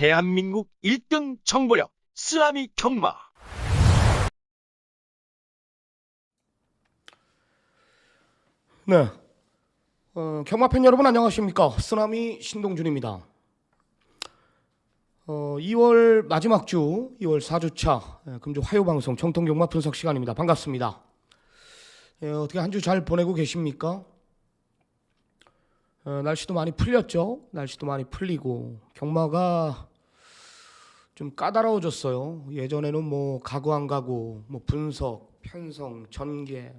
대한민국 1등 정보력 쓰나미 경마. 네, 경마팬 여러분 안녕하십니까? 쓰나미 신동준입니다. 2월 마지막 주, 2월 4주차 금주 화요방송 정통경마 분석 시간입니다. 반갑습니다. 어떻게 한 주 잘 보내고 계십니까? 날씨도 많이 풀렸죠? 날씨도 많이 풀리고 경마가 좀 까다로워졌어요. 예전에는 뭐 가구 안 가구, 뭐 분석, 편성, 전개,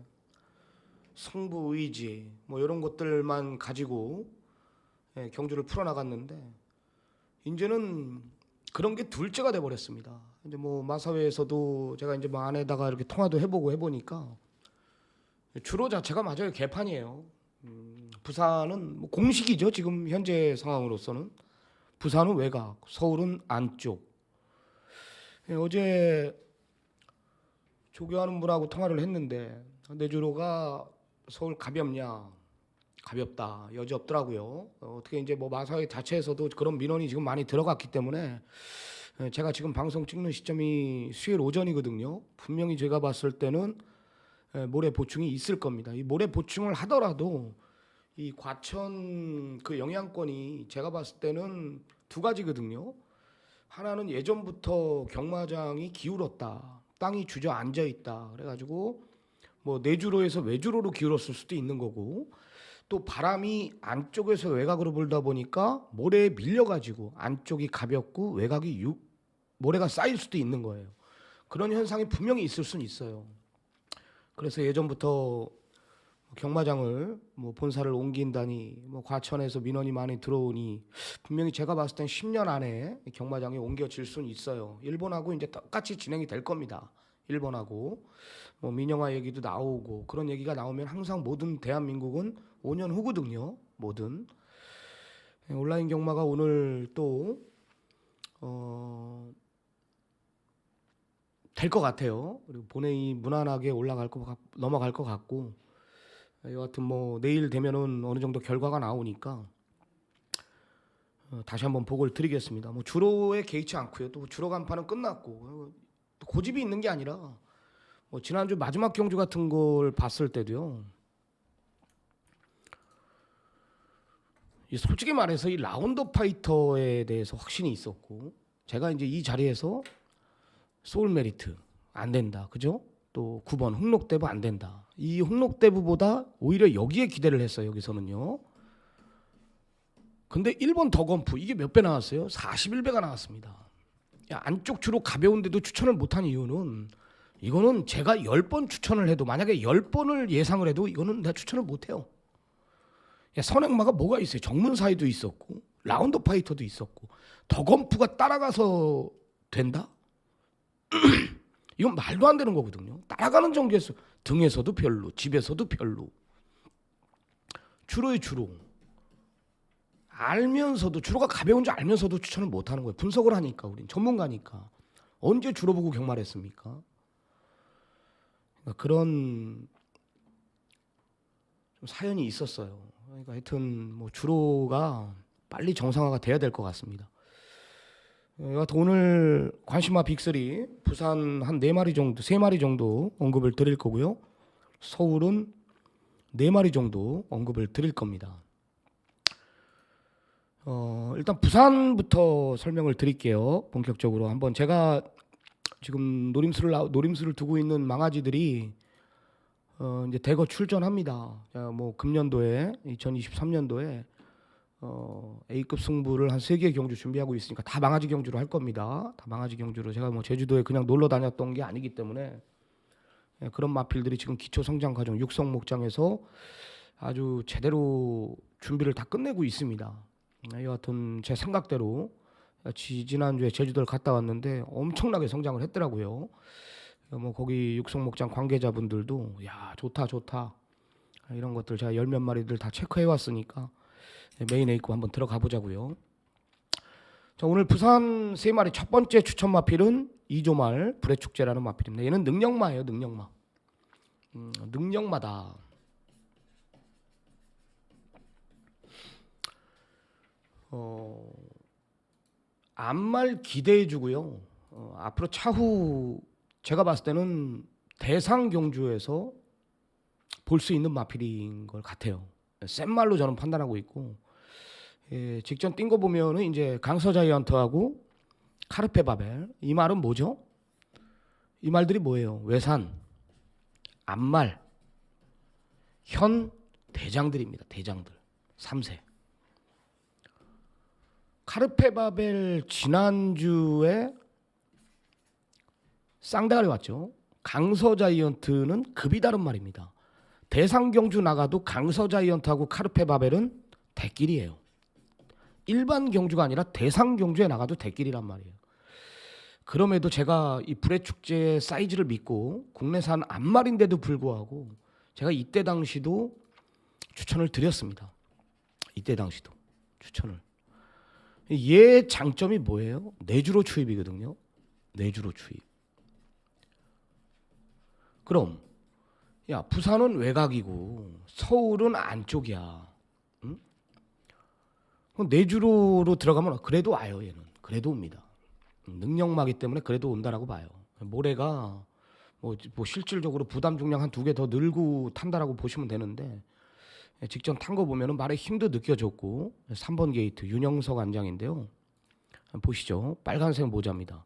승부 의지 뭐 이런 것들만 가지고 경주를 풀어나갔는데 이제는 그런 게 둘째가 돼 버렸습니다. 이제 뭐 마사회에서도 제가 이제 뭐 안에다가 이렇게 통화도 해보고 해보니까 주로 자체가 맞아요. 개판이에요. 부산은 뭐 공식이죠. 지금 현재 상황으로서는 부산은 외곽, 서울은 안쪽. 어제 조교하는 분하고 통화를 했는데 내주로가 서울 가볍냐? 가볍다. 여지 없더라고요. 어떻게 이제 뭐 마사회 자체에서도 그런 민원이 지금 많이 들어갔기 때문에 제가 지금 방송 찍는 시점이 수요일 오전이거든요. 분명히 제가 봤을 때는 모레 보충이 있을 겁니다. 이 모레 보충을 하더라도 이 과천 그 영향권이 제가 봤을 때는 두 가지거든요. 하나는 예전부터 경마장이 기울었다. 땅이 주저앉아 있다. 그래가지고 뭐 내주로에서 외주로로 기울었을 수도 있는 거고 또 바람이 안쪽에서 외곽으로 불다 보니까 모래에 밀려가지고 안쪽이 가볍고 외곽이 모래가 쌓일 수도 있는 거예요. 그런 현상이 분명히 있을 수는 있어요. 그래서 예전부터 경마장을 뭐 본사를 옮긴다니 뭐 과천에서 민원이 많이 들어오니 분명히 제가 봤을 땐 10년 안에 경마장이 옮겨질 수는 있어요. 일본하고 이제 똑같이 진행이 될 겁니다. 일본하고 뭐 민영화 얘기도 나오고 그런 얘기가 나오면 항상 모든 대한민국은 5년 후거든요. 뭐든 온라인 경마가 오늘 또 될 것 같아요. 그리고 본회의 무난하게 넘어갈 것 같고 여하튼 뭐 내일 되면은 어느 정도 결과가 나오니까 다시 한번 보고를 드리겠습니다. 뭐 주로에 개의치 않고요. 또 주로 간판은 끝났고 또 고집이 있는 게 아니라 뭐 지난주 마지막 경주 같은 걸 봤을 때도요. 솔직히 말해서 이 라운드 파이터에 대해서 확신이 있었고 제가 이제 이 자리에서 소울 메리트 안 된다. 그죠? 또 9번 홍록대부 안 된다. 이 홍록대부보다 오히려 여기에 기대를 했어요. 여기서는요. 근데 1번 더건프 이게 몇 배 나왔어요? 41배가 나왔습니다. 안쪽 주로 가벼운데도 추천을 못한 이유는 이거는 제가 10번 추천을 해도 만약에 10번을 예상을 해도 이거는 내가 추천을 못해요. 선행마가 뭐가 있어요? 정문사이도 있었고 라운드 파이터도 있었고 더건프가 따라가서 된다? 이건 말도 안 되는 거거든요. 따라가는 전개에서 등에서도 별로, 집에서도 별로. 주로의 주로. 알면서도 주로가 가벼운 줄 알면서도 추천을 못 하는 거예요. 분석을 하니까 우린 전문가니까. 언제 주로 보고 경마했습니까? 그러니까 그런 좀 사연이 있었어요. 그러니까 하여튼 뭐 주로가 빨리 정상화가 돼야 될 것 같습니다. 여하튼 오늘 관심마 빅3 부산 한 4마리 정도 3마리 정도 언급을 드릴 거고요. 서울은 4마리 정도 언급을 드릴 겁니다. 일단 부산부터 설명을 드릴게요. 본격적으로 한번 제가 지금 노림수를 두고 있는 망아지들이 이제 대거 출전합니다. 뭐 금년도에 2023년도에 A급 승부를 한 3개의 경주 준비하고 있으니까 다 망아지 경주로 할 겁니다. 다 망아지 경주로 제가 뭐 제주도에 그냥 놀러 다녔던 게 아니기 때문에 그런 마필들이 지금 기초 성장 과정 육성 목장에서 아주 제대로 준비를 다 끝내고 있습니다. 여하튼 제 생각대로 지난주에 제주도를 갔다 왔는데 엄청나게 성장을 했더라고요. 뭐 거기 육성 목장 관계자분들도 야 좋다 이런 것들 제가 10몇 마리들 다 체크해 왔으니까 메인 A급 한번 들어가 보자고요. 자, 오늘 부산 3마리 첫 번째 추천 마필은 이조말 불의 축제라는 마필입니다. 얘는 능력마예요. 능력마. 능력마다. 안말 기대해주고요. 앞으로 차후 제가 봤을 때는 대상 경주에서 볼 수 있는 마필인 걸 같아요. 센 말로 저는 판단하고 있고, 직전 뛴 거 보면은 이제 강서자이언트하고 카르페바벨, 이 말은 뭐죠? 이 말들이 뭐예요? 외산, 안말, 현 대장들입니다. 대장들 3세. 카르페바벨 지난주에 쌍대가리 왔죠. 강서자이언트는 급이 다른 말입니다. 대상경주 나가도 강서자이언트하고 카르페바벨은 대길이에요. 일반 경주가 아니라 대상경주에 나가도 대길이란 말이에요. 그럼에도 제가 이 불의축제의 사이즈를 믿고 국내산 안말인데도 불구하고 제가 이때 당시도 추천을 드렸습니다. 이때 당시도 추천을. 얘 장점이 뭐예요? 내주로 추입이거든요. 내주로 추입. 그럼 야, 부산은 외곽이고 서울은 안쪽이야. 응? 내주로로 들어가면 그래도 와요. 얘는 그래도 옵니다. 능력마기 때문에 그래도 온다라고 봐요. 모래가 뭐 실질적으로 부담 중량 한 2개 더 늘고 탄다라고 보시면 되는데, 직전 탄 거 보면은 말에 힘도 느껴졌고. 3번 게이트 윤영석 안장인데요. 보시죠. 빨간색 모자입니다.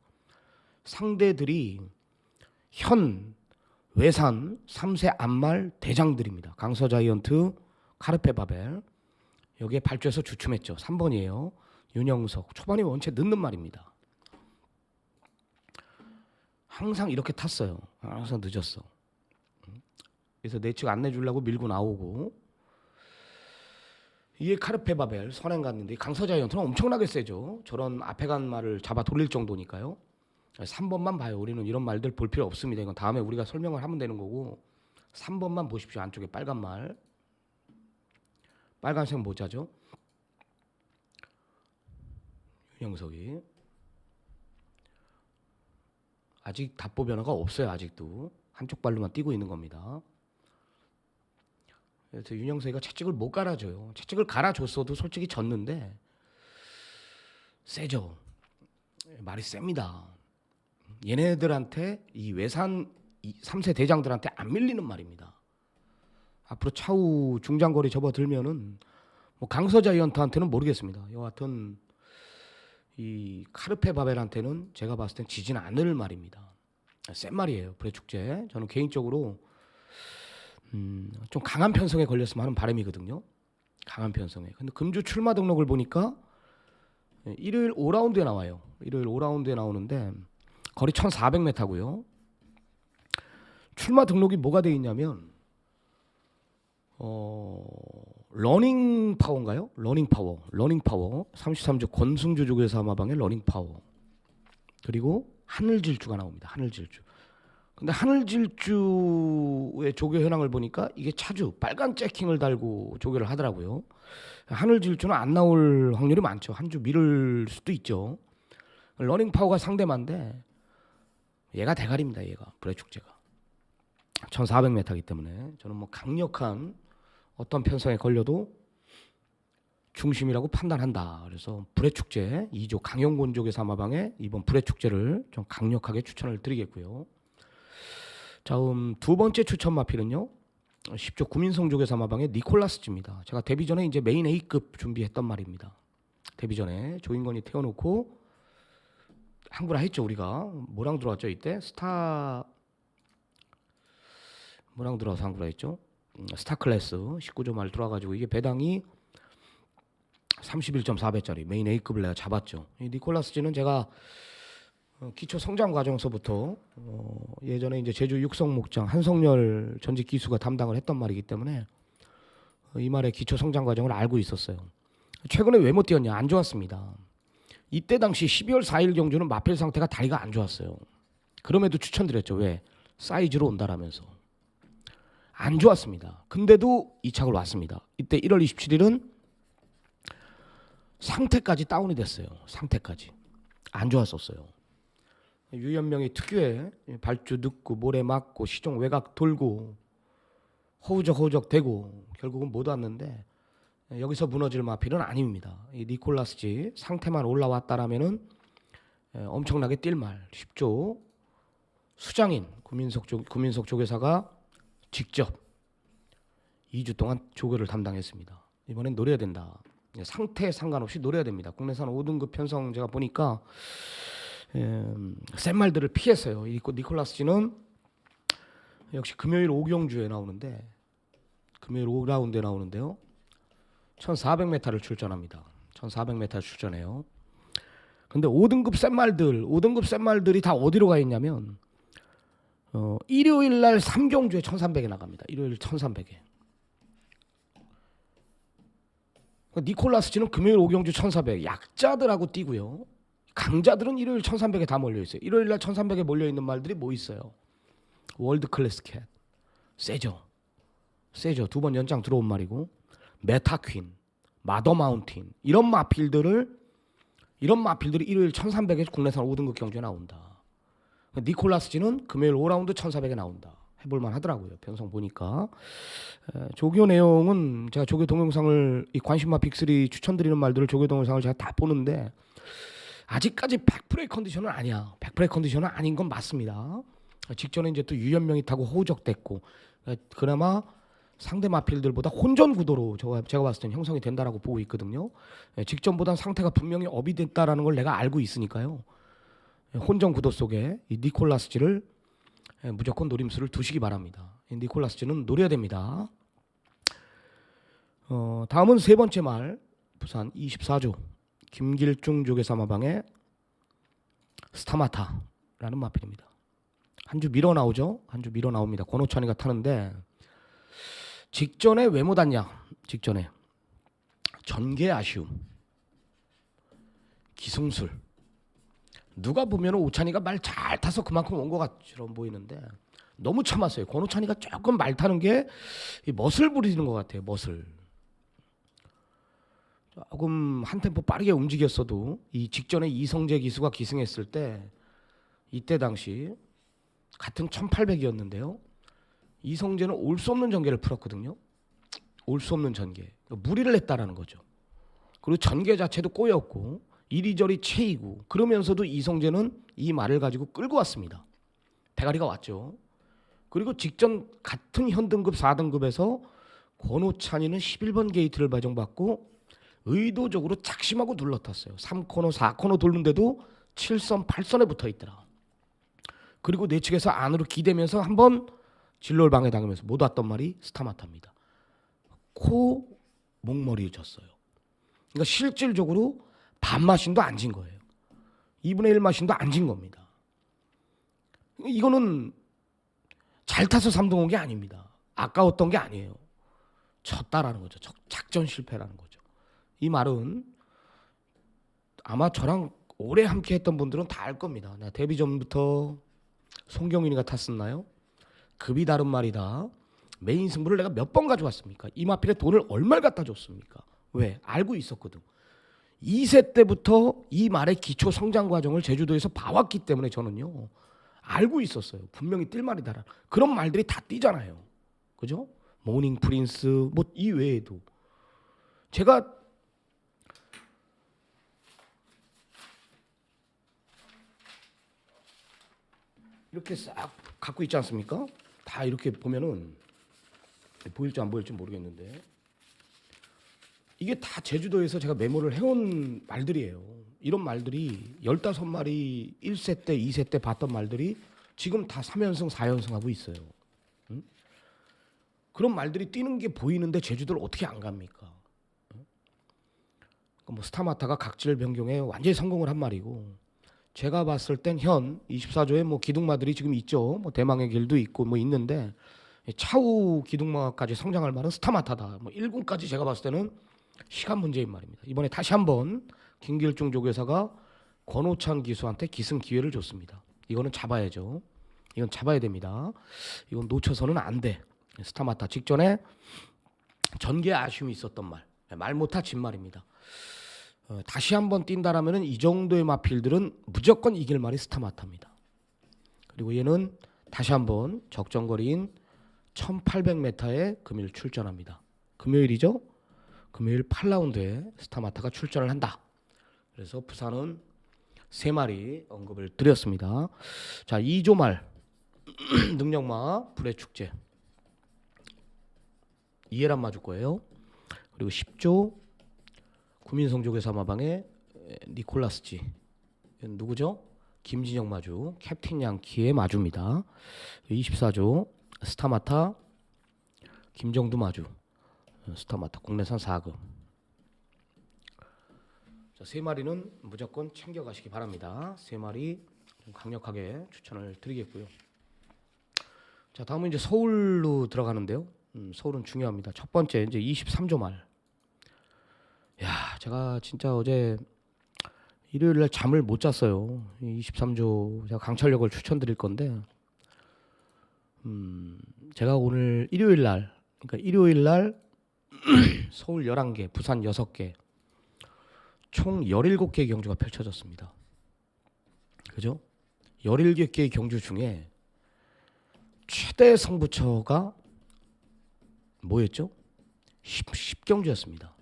상대들이 현, 외산, 3세 안말 대장들입니다. 강서자이언트, 카르페바벨. 여기에 발주해서 주춤했죠. 3번이에요. 윤영석. 초반에 원체 늦는 말입니다. 항상 이렇게 탔어요. 항상 늦었어. 그래서 내 측 안 내주려고 밀고 나오고. 이게 카르페바벨 선행 갔는데 강서자이언트는 엄청나게 세죠. 저런 앞에 간 말을 잡아 돌릴 정도니까요. 3번만 봐요. 우리는 이런 말들 볼 필요 없습니다. 이건 다음에 우리가 설명을 하면 되는 거고. 3번만 보십시오. 안쪽에 빨간 말. 빨간색 모자죠. 윤영석이. 아직 답보 변화가 없어요. 아직도 한쪽 발로만 뛰고 있는 겁니다. 그래서 윤영석이가 채찍을 못 갈아줘요. 채찍을 갈아줬어도 솔직히 졌는데 세죠. 말이 셉니다. 얘네들한테 이 외산 3세 대장들한테 안 밀리는 말입니다. 앞으로 차후 중장거리 접어들면은 뭐 강서자이언트한테는 모르겠습니다. 여하튼 이 카르페바벨한테는 제가 봤을 땐 지지는 않을 말입니다. 센 말이에요. 불의축제. 저는 개인적으로 좀 강한 편성에 걸렸으면 하는 바람이거든요. 강한 편성에. 근데 금주 출마 등록을 보니까 일요일 5라운드에 나와요. 일요일 5라운드에 나오는데 거리 1400m고요. 출마 등록이 뭐가 돼 있냐면 러닝 파워인가요? 러닝 파워 33주 권승주 조교사 마방의 러닝 파워, 그리고 하늘질주가 나옵니다. 하늘질주. 근데 하늘질주의 조교 현황을 보니까 이게 차주 빨간 잭킹을 달고 조교를 하더라고요. 하늘질주는 안 나올 확률이 많죠. 한 주 미룰 수도 있죠. 러닝 파워가 상대만데 얘가 대가리입니다. 얘가 불의축제가 1400m이기 때문에 저는 뭐 강력한 어떤 편성에 걸려도 중심이라고 판단한다. 그래서 불의축제 2조 강영곤조교 사마방에 이번 불의축제를 좀 강력하게 추천을 드리겠고요. 다음 두 번째 추천 마필은요. 10조 구민성조교 사마방의 니콜라스지입니다. 제가 데뷔 전에 이제 메인 A급 준비했던 말입니다. 데뷔 전에 조인건이 태워놓고 항구라 했죠. 우리가 뭐랑 들어왔죠 이때? 뭐랑 들어와서 항구라 했죠? 스타클래스 19조 말 들어와가지고 이게 배당이 31.4배짜리 메인 A급을 내가 잡았죠. 이 니콜라스지는 제가 기초 성장 과정서부터 예전에 이제 제주 육성 목장 한성열 전직 기수가 담당을 했던 말이기 때문에 이 말의 기초 성장 과정을 알고 있었어요. 최근에 왜 못 뛰었냐? 안 좋았습니다. 이때 당시 12월 4일 경주는 마필 상태가 다리가 안 좋았어요. 그럼에도 추천드렸죠. 왜? 사이즈로 온다라면서. 안 좋았습니다. 근데도 2착을 왔습니다. 이때 1월 27일은 상태까지 다운이 됐어요. 상태까지. 안 좋았었어요. 유연명이 특유의 발주 늦고 모래 맞고 시종 외곽 돌고 허우적 되고 결국은 못 왔는데 여기서 무너질 마필은 아닙니다. 이 니콜라스지 상태만 올라왔다라면은 엄청나게 뛸 말 10조 수장인 구민석 조교사가 직접 2주 동안 조교를 담당했습니다. 이번엔 노려야 된다. 상태에 상관없이 노려야 됩니다. 국내산 5등급 편성 제가 보니까 센 말들을 피했어요. 니콜라스 지는 역시 금요일 오경주에 나오는데 금요일 5라운드에 나오는데요. 1400m를 출전합니다. 1400m 출전해요. 근데 5등급 센 말들이 다 어디로 가 있냐면 일요일 날 3경주에 1300에 나갑니다. 일요일 1300에. 니콜라스지는 금요일 5경주 1400 약자들하고 뛰고요. 강자들은 일요일 1300에 다 몰려 있어요. 일요일 날 1300에 몰려 있는 말들이 뭐 있어요? 월드 클래스 캣. 세죠. 2번 연장 들어온 말이고 메타퀸, 마더 마운틴 이런 마필들이 일요일 1300에 국내산 5등급 경주에 나온다. 니콜라스지는 금요일 5라운드 1400에 나온다. 해볼만 하더라고요. 편성 보니까. 조교 내용은 제가 조교 동영상을 이 관심마 빅3 추천드리는 말들을 조교 동영상을 제가 다 보는데 아직까지 100%의 컨디션은 아니야. 100%의 컨디션은 아닌 건 맞습니다. 직전에 이제 또 유연명이 타고 호적됐고 그나마 상대 마필들보다 혼전 구도로 제가 봤을 땐 형성이 된다라고 보고 있거든요. 직전보단 상태가 분명히 업이 됐다라는 걸 내가 알고 있으니까요. 혼전 구도 속에 이 니콜라스지를 무조건 노림수를 두시기 바랍니다. 이 니콜라스지는 노려야 됩니다. 다음은 세 번째 말 부산 24조 김길중 조교사 마방의 스타마타라는 마필입니다. 한 주 밀어 나오죠. 한 주 밀어 나옵니다. 권호찬이가 타는데 직전에 왜 못 왔냐? 직전에 전개 아쉬움, 기승술. 누가 보면 오찬이가 말 잘 타서 그만큼 온 것 같처럼 보이는데 너무 참았어요. 권호찬이가 조금 말 타는 게 멋을 부리는 것 같아요. 멋을. 조금 한 템포 빠르게 움직였어도 이 직전에 이성재 기수가 기승했을 때 이때 당시 같은 1800이었는데요. 이성재는 올 수 없는 전개를 풀었거든요. 올 수 없는 전개. 무리를 했다라는 거죠. 그리고 전개 자체도 꼬였고 이리저리 채이고 그러면서도 이성재는 이 말을 가지고 끌고 왔습니다. 대가리가 왔죠. 그리고 직전 같은 현등급 4등급에서 권호찬이는 11번 게이트를 배정받고 의도적으로 작심하고 눌러탔어요. 3코너 4코너 돌는데도 7선 8선에 붙어 있더라. 그리고 내측에서 안으로 기대면서 한번 진로를 방해당하면서 못 왔던 말이 스타마타입니다. 코 목머리 졌어요. 그러니까 실질적으로 반 마신도 안 진 거예요. 2분의 1 마신도 안 진 겁니다. 이거는 잘 타서 3등 온 게 아닙니다. 아까웠던 게 아니에요. 졌다라는 거죠. 작전 실패라는 거죠. 이 말은 아마 저랑 오래 함께 했던 분들은 다 알 겁니다. 나 데뷔 전부터 송경윤이가 탔었나요? 급이 다른 말이다. 메인 승부를 내가 몇 번 가져왔습니까? 이 마필에 돈을 얼마를 갖다 줬습니까? 왜? 알고 있었거든. 2세 때부터 이 말의 기초 성장 과정을 제주도에서 봐왔기 때문에 저는요. 알고 있었어요. 분명히 뛸 말이다. 그런 말들이 다 뛰잖아요. 그죠? 모닝 프린스 뭐 이 외에도 제가 이렇게 싹 갖고 있지 않습니까? 다 이렇게 보면은 보일지 안 보일지 모르겠는데 이게 다 제주도에서 제가 메모를 해온 말들이에요. 이런 말들이 15마리 1세 때 2세 때 봤던 말들이 지금 다 3연승 4연승 하고 있어요. 응? 그런 말들이 뛰는 게 보이는데 제주도를 어떻게 안 갑니까? 응? 뭐 스타마타가 각질 변경에 완전히 성공을 한 말이고 제가 봤을 땐 현 24조에 뭐 기둥마들이 지금 있죠. 뭐 대망의 길도 있고 뭐 있는데 차후 기둥마까지 성장할 말은 스타마타다. 뭐 1군까지 제가 봤을 때는 시간 문제인 말입니다. 이번에 다시 한번 김길중 조교사가 권호찬 기수한테 기승 기회를 줬습니다. 이거는 잡아야죠. 이건 잡아야 됩니다. 이건 놓쳐서는 안 돼. 스타마타 직전에 전개 아쉬움이 있었던 말 못하 진 말입니다. 다시 한번 뛴다라면은 이 정도의 마필들은 무조건 이길 말이 스타마타입니다. 그리고 얘는 다시 한번 적정거리인 1800m에 금요일 출전합니다. 금요일이죠? 금요일 8라운드에 스타마타가 출전을 한다. 그래서 부산은 3마리 언급을 드렸습니다. 자, 2조 말 능력마 불의 축제 이해란 맞을 거예요. 그리고 10조 구민성족의 사마방의 니콜라스지 누구죠? 김진영 마주 캡틴 양키의 마주입니다. 24조 스타마타 김정두 마주 스타마타 국내산 4급. 자, 3마리는 무조건 챙겨가시기 바랍니다. 3마리 좀 강력하게 추천을 드리겠고요. 자, 다음은 이제 서울로 들어가는데요. 서울은 중요합니다. 첫 번째 이제 23조 말. 야, 제가 진짜 어제 일요일 날 잠을 못 잤어요. 23조 제가 강철역을 추천드릴 건데, 제가 오늘 일요일 날, 그러니까 일요일 날 서울 11개, 부산 6개, 총 17개의 경주가 펼쳐졌습니다. 그죠? 17개의 경주 중에 최대 승부처가 뭐였죠? 10경주였습니다.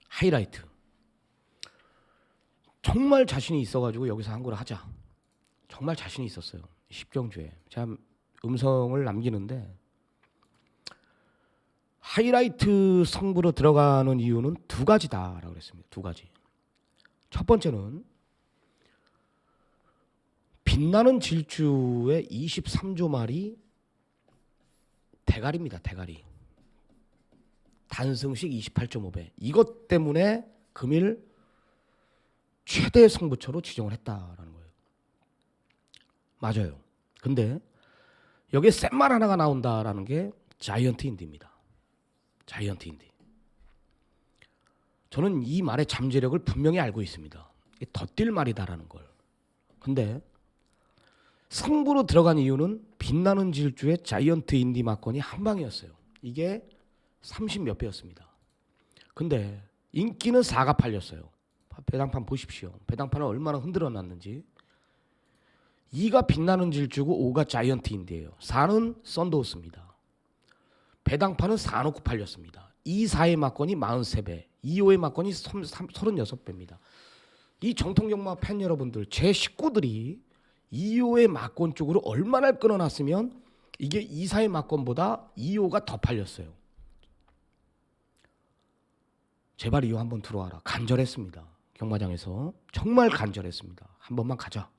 하이라이트. 정말 자신이 있어가지고 여기서 한 거를 하자. 정말 자신이 있었어요. 10경주에. 제가 음성을 남기는데 하이라이트 승부로 들어가는 이유는 2가지다라고 그랬습니다. 2가지. 첫 번째는 빛나는 질주의 23조 말이 대가리입니다. 대가리. 단승식 28.5배. 이것 때문에 금일 최대 승부처로 지정을 했다라는 거예요. 맞아요. 근데 여기에 센 말 하나가 나온다라는 게 자이언트 인디입니다. 자이언트 인디. 저는 이 말의 잠재력을 분명히 알고 있습니다. 덧뛸 말이다라는 걸. 근데 승부로 들어간 이유는 빛나는 질주의 자이언트 인디 막건이 한 방이었어요. 이게 30몇 배였습니다. 근데 인기는 4가 팔렸어요. 배당판 보십시오. 배당판을 얼마나 흔들어 놨는지. 2가 빛나는 질주고 5가 자이언트 인디예요. 4는 썬더호스입니다. 배당판은 4 놓고 팔렸습니다. 2, 4의 막건이 43배, 2, 5의 막건이 36배입니다. 이 정통경마 팬 여러분들, 제 식구들이 2, 5의 막건 쪽으로 얼마나 끊어놨으면 이게 2, 4의 막건보다 2, 5가 더 팔렸어요. 제발 2호 한번 들어와라. 간절했습니다. 경마장에서 정말 간절했습니다. 한 번만 가자.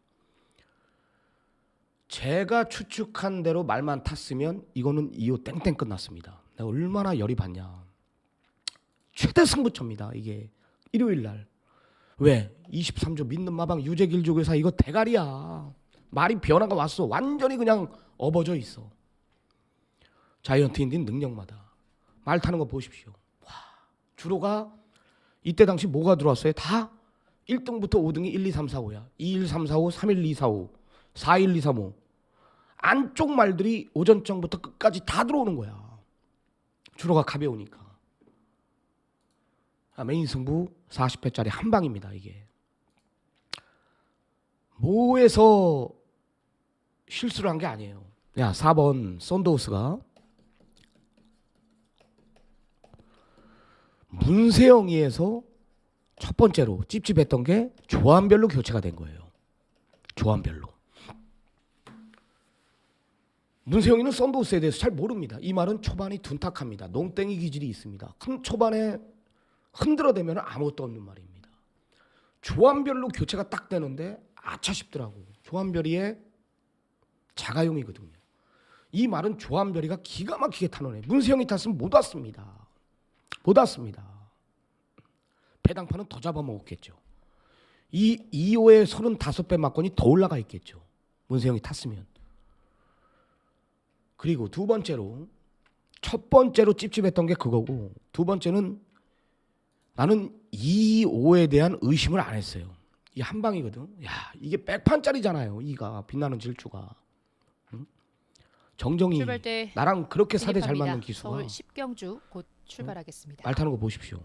제가 추측한 대로 말만 탔으면 이거는 2호 땡땡 끝났습니다. 내가 얼마나 열이 받냐. 최대 승부처입니다. 이게 일요일 날. 왜? 23조 믿는 마방 유재길조교사 이거 대가리야. 말이 변화가 왔어. 완전히 그냥 업어져 있어. 자이언트 인디는 능력마다. 말 타는 거 보십시오. 와, 주로가 이때 당시 뭐가 들어왔어요? 다 1등부터 5등이 1, 2, 3, 4, 5야. 2, 1, 3, 4, 5, 3, 1, 2, 4, 5, 4, 1, 2, 3, 5. 안쪽 말들이 오전정부터 끝까지 다 들어오는 거야. 주로가 가벼우니까. 메인 승부 40회짜리 한 방입니다. 이게. 뭐에서 실수를 한 게 아니에요. 야, 4번 썬더호스가 문세영이에서 첫 번째로 찝찝했던 게 조합별로 교체가 된 거예요. 조합별로. 문세영이는 썬더호스에 대해서 잘 모릅니다. 이 말은 초반이 둔탁합니다. 농땡이 기질이 있습니다. 큰 초반에 흔들어대면 아무것도 없는 말입니다. 조합별로 교체가 딱 되는데 아차 싶더라고. 조합별이의 자가용이거든요. 이 말은 조합별이가 기가 막히게 타는 애. 문세영이 탔으면 못 왔습니다. 못 왔습니다. 배당판은 더 잡아먹었겠죠. 이 2호의 35배 막건이 더 올라가 있겠죠. 문세영이 탔으면. 그리고 두 번째로, 첫 번째로 찝찝했던 게 그거고, 두 번째는 나는 2, 5에 대한 의심을 안 했어요. 이 한 방이거든. 야, 이게 백판짜리잖아요. 이가 빛나는 질주가. 응? 정정이 나랑 그렇게 사대 잘 맞는 기수가. 서울 10경주 곧 출발하겠습니다. 말 타는 거 보십시오.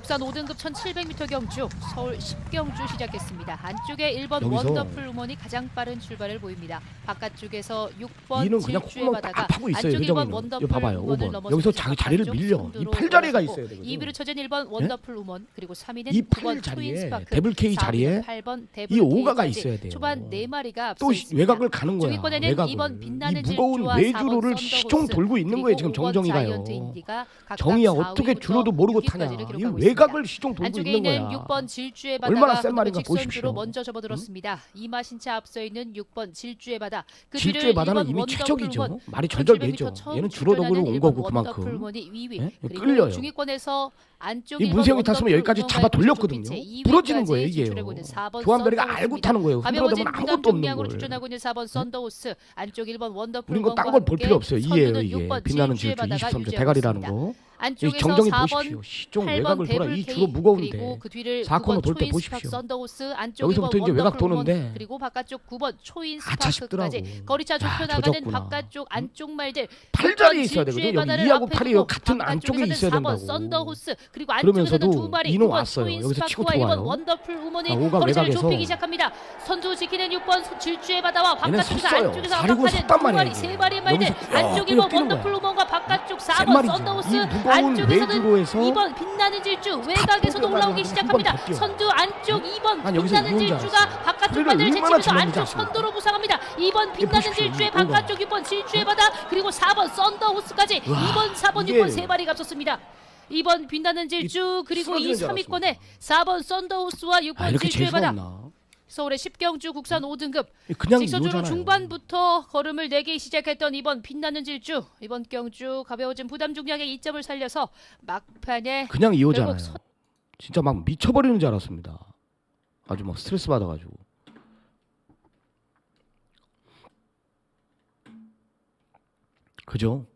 국산 5등급 1700m 경주 서울 10경주 시작했습니다. 안쪽에 1번 여기서 원더풀 우먼이 가장 빠른 출발을 보입니다. 바깥쪽에서 6번 이는 그냥 질주에 홈런 바다가 딱 하고 있어요. 안쪽 1번 회정이는. 원더풀 이거 봐봐요. 우먼을 5번. 넘어서 여기서 자기 자리를 밀려. 이 팔 자리가 있어야 되거든. 2위로 쳐진 1번 원더풀 우먼 그리고 3위는 이 9번 팔 자리에 트윈스파크 데블 K 자리에 8번 데블 이 오가가 K까지 있어야 돼요. 초반 4마리가 또 앞서 있습니다. 외곽을 가는 거야. 중위권에는 외곽을. 2번 빛나는 이 무거운 질주와 외주로를 4번 시종 썬더호스, 돌고 있는 거예요. 지금 그리고 5번 정정이가요. 자이언트 인디가 각각 정이야 4위부터 어떻게 줄어도 모르고 6위까지를 타냐. 이 기록하고 외곽을 있습니다. 시종 돌고 안쪽에 있는 있는 거야. 6번 질주의 얼마나 바다가 센 말인가 직선주로 보십시오. 먼저 접어들었습니다. 이마신차 앞서 있는 6번 질주의 바다. 그 질주의 뒤를 바다는 1번 이미 원더풀 최적이죠. 우먼, 말이 절절매죠. 1700m 처음 얘는 줄어들고 출전하는 온 거고 1번 그만큼. 원더풀 우먼이 2위. 예? 그리고 끌려요. 중위권에서 안쪽 이 1번 문세영이 탔으면 원더풀 여기까지 우먼과 잡아 돌렸거든요. 조종빛의 2위까지 부러지는 거예요 이게요. 진출하고 있는 4번 조한별이가 알고 썬더호스입니다. 타는 거예요. 가벼워진 흔들어대면 부담 아무것도 없는 중량으로 걸. 출전하고 있는 4번 썬더호스 안쪽 1번 원더풀 우린 우먼과 거딴 걸 볼 함께 필요 없어요. 이해요 선두는 이게. 6번 빛나는 질주의 질주 바다가 23조 유지하고 대가리라는 있습니다. 거. 이 안쪽에서 정정이 4번 보십시오. 시종 8번 외곽을 돌아. 데블 이 K 주로 무거운데. 그리고 그 뒤를 4코너 9번 돌 때 초인스파크 보십시오. 썬더호스 안쪽 여기서부터 2번 이제 외곽 원더풀 우먼, 도는데 그리고 바깥쪽 9번 아차 초인스파크까지 싶더라고. 거리차 야, 좁혀 나가는 조졌구나. 바깥쪽 안쪽 말들 팔 자리에 있어야 되거든. 여기 2하고 8이 같은 안쪽에 있어야 4번 된다고. 썬더호스 그리고 안쪽에서는 그러면서도 두 마리 인호 9번 왔어요. 여기서 치고 초인스파크와 1번 들어와요. 원더풀 우먼이 아, 오가 거리차를 외곽에서. 좁히기 시작합니다. 선두 지키는 6번 질주의 바다와 얘는 바깥쪽에서 섰어요. 안쪽에서 사리고 압박하는 섰단 두 말이야, 마리 이게. 세 마리의 말들 여기서 안쪽 뛰는 1번 거야. 원더풀 우먼과 바깥쪽 센 4번 말이지. 썬더호스 이 무거운 안쪽에서는 외주로에서 2번 빛나는 질주 외곽에서도 탑 올라오기 한 시작합니다. 번더 뛰어. 선두 안쪽 2번 난 여기서 빛나는 이건 줄 질주가 알았어. 바깥쪽 소리를 바다를 얼마나 제치면서 질렀는지 안쪽 아십니까? 선두로 부상합니다. 2번 빛나는 보십시오. 질주의 이거가. 바깥쪽 6번 질주의 바다 그리고 4번 썬더호스까지 와, 2번 4번 이게 6번 세 마리가 앞섰습니다. 2번 빛나는 질주 그리고 이 쓰러지는 줄 3위권에 4번 썬더호스와 6번 아, 이렇게 질주의 재수가 바다 없나? 서울의 10경주 국산 5등급 그냥 직선주로 이거잖아요. 중반부터 걸음을 내기 시작했던 이번 빛나는 질주 이번 경주 가벼워진 부담 중량의 이점을 살려서 막판에 그냥 이호잖아요. 결국 진짜 막 미쳐버리는 줄 알았습니다. 아주 막 스트레스 받아가지고. 그죠?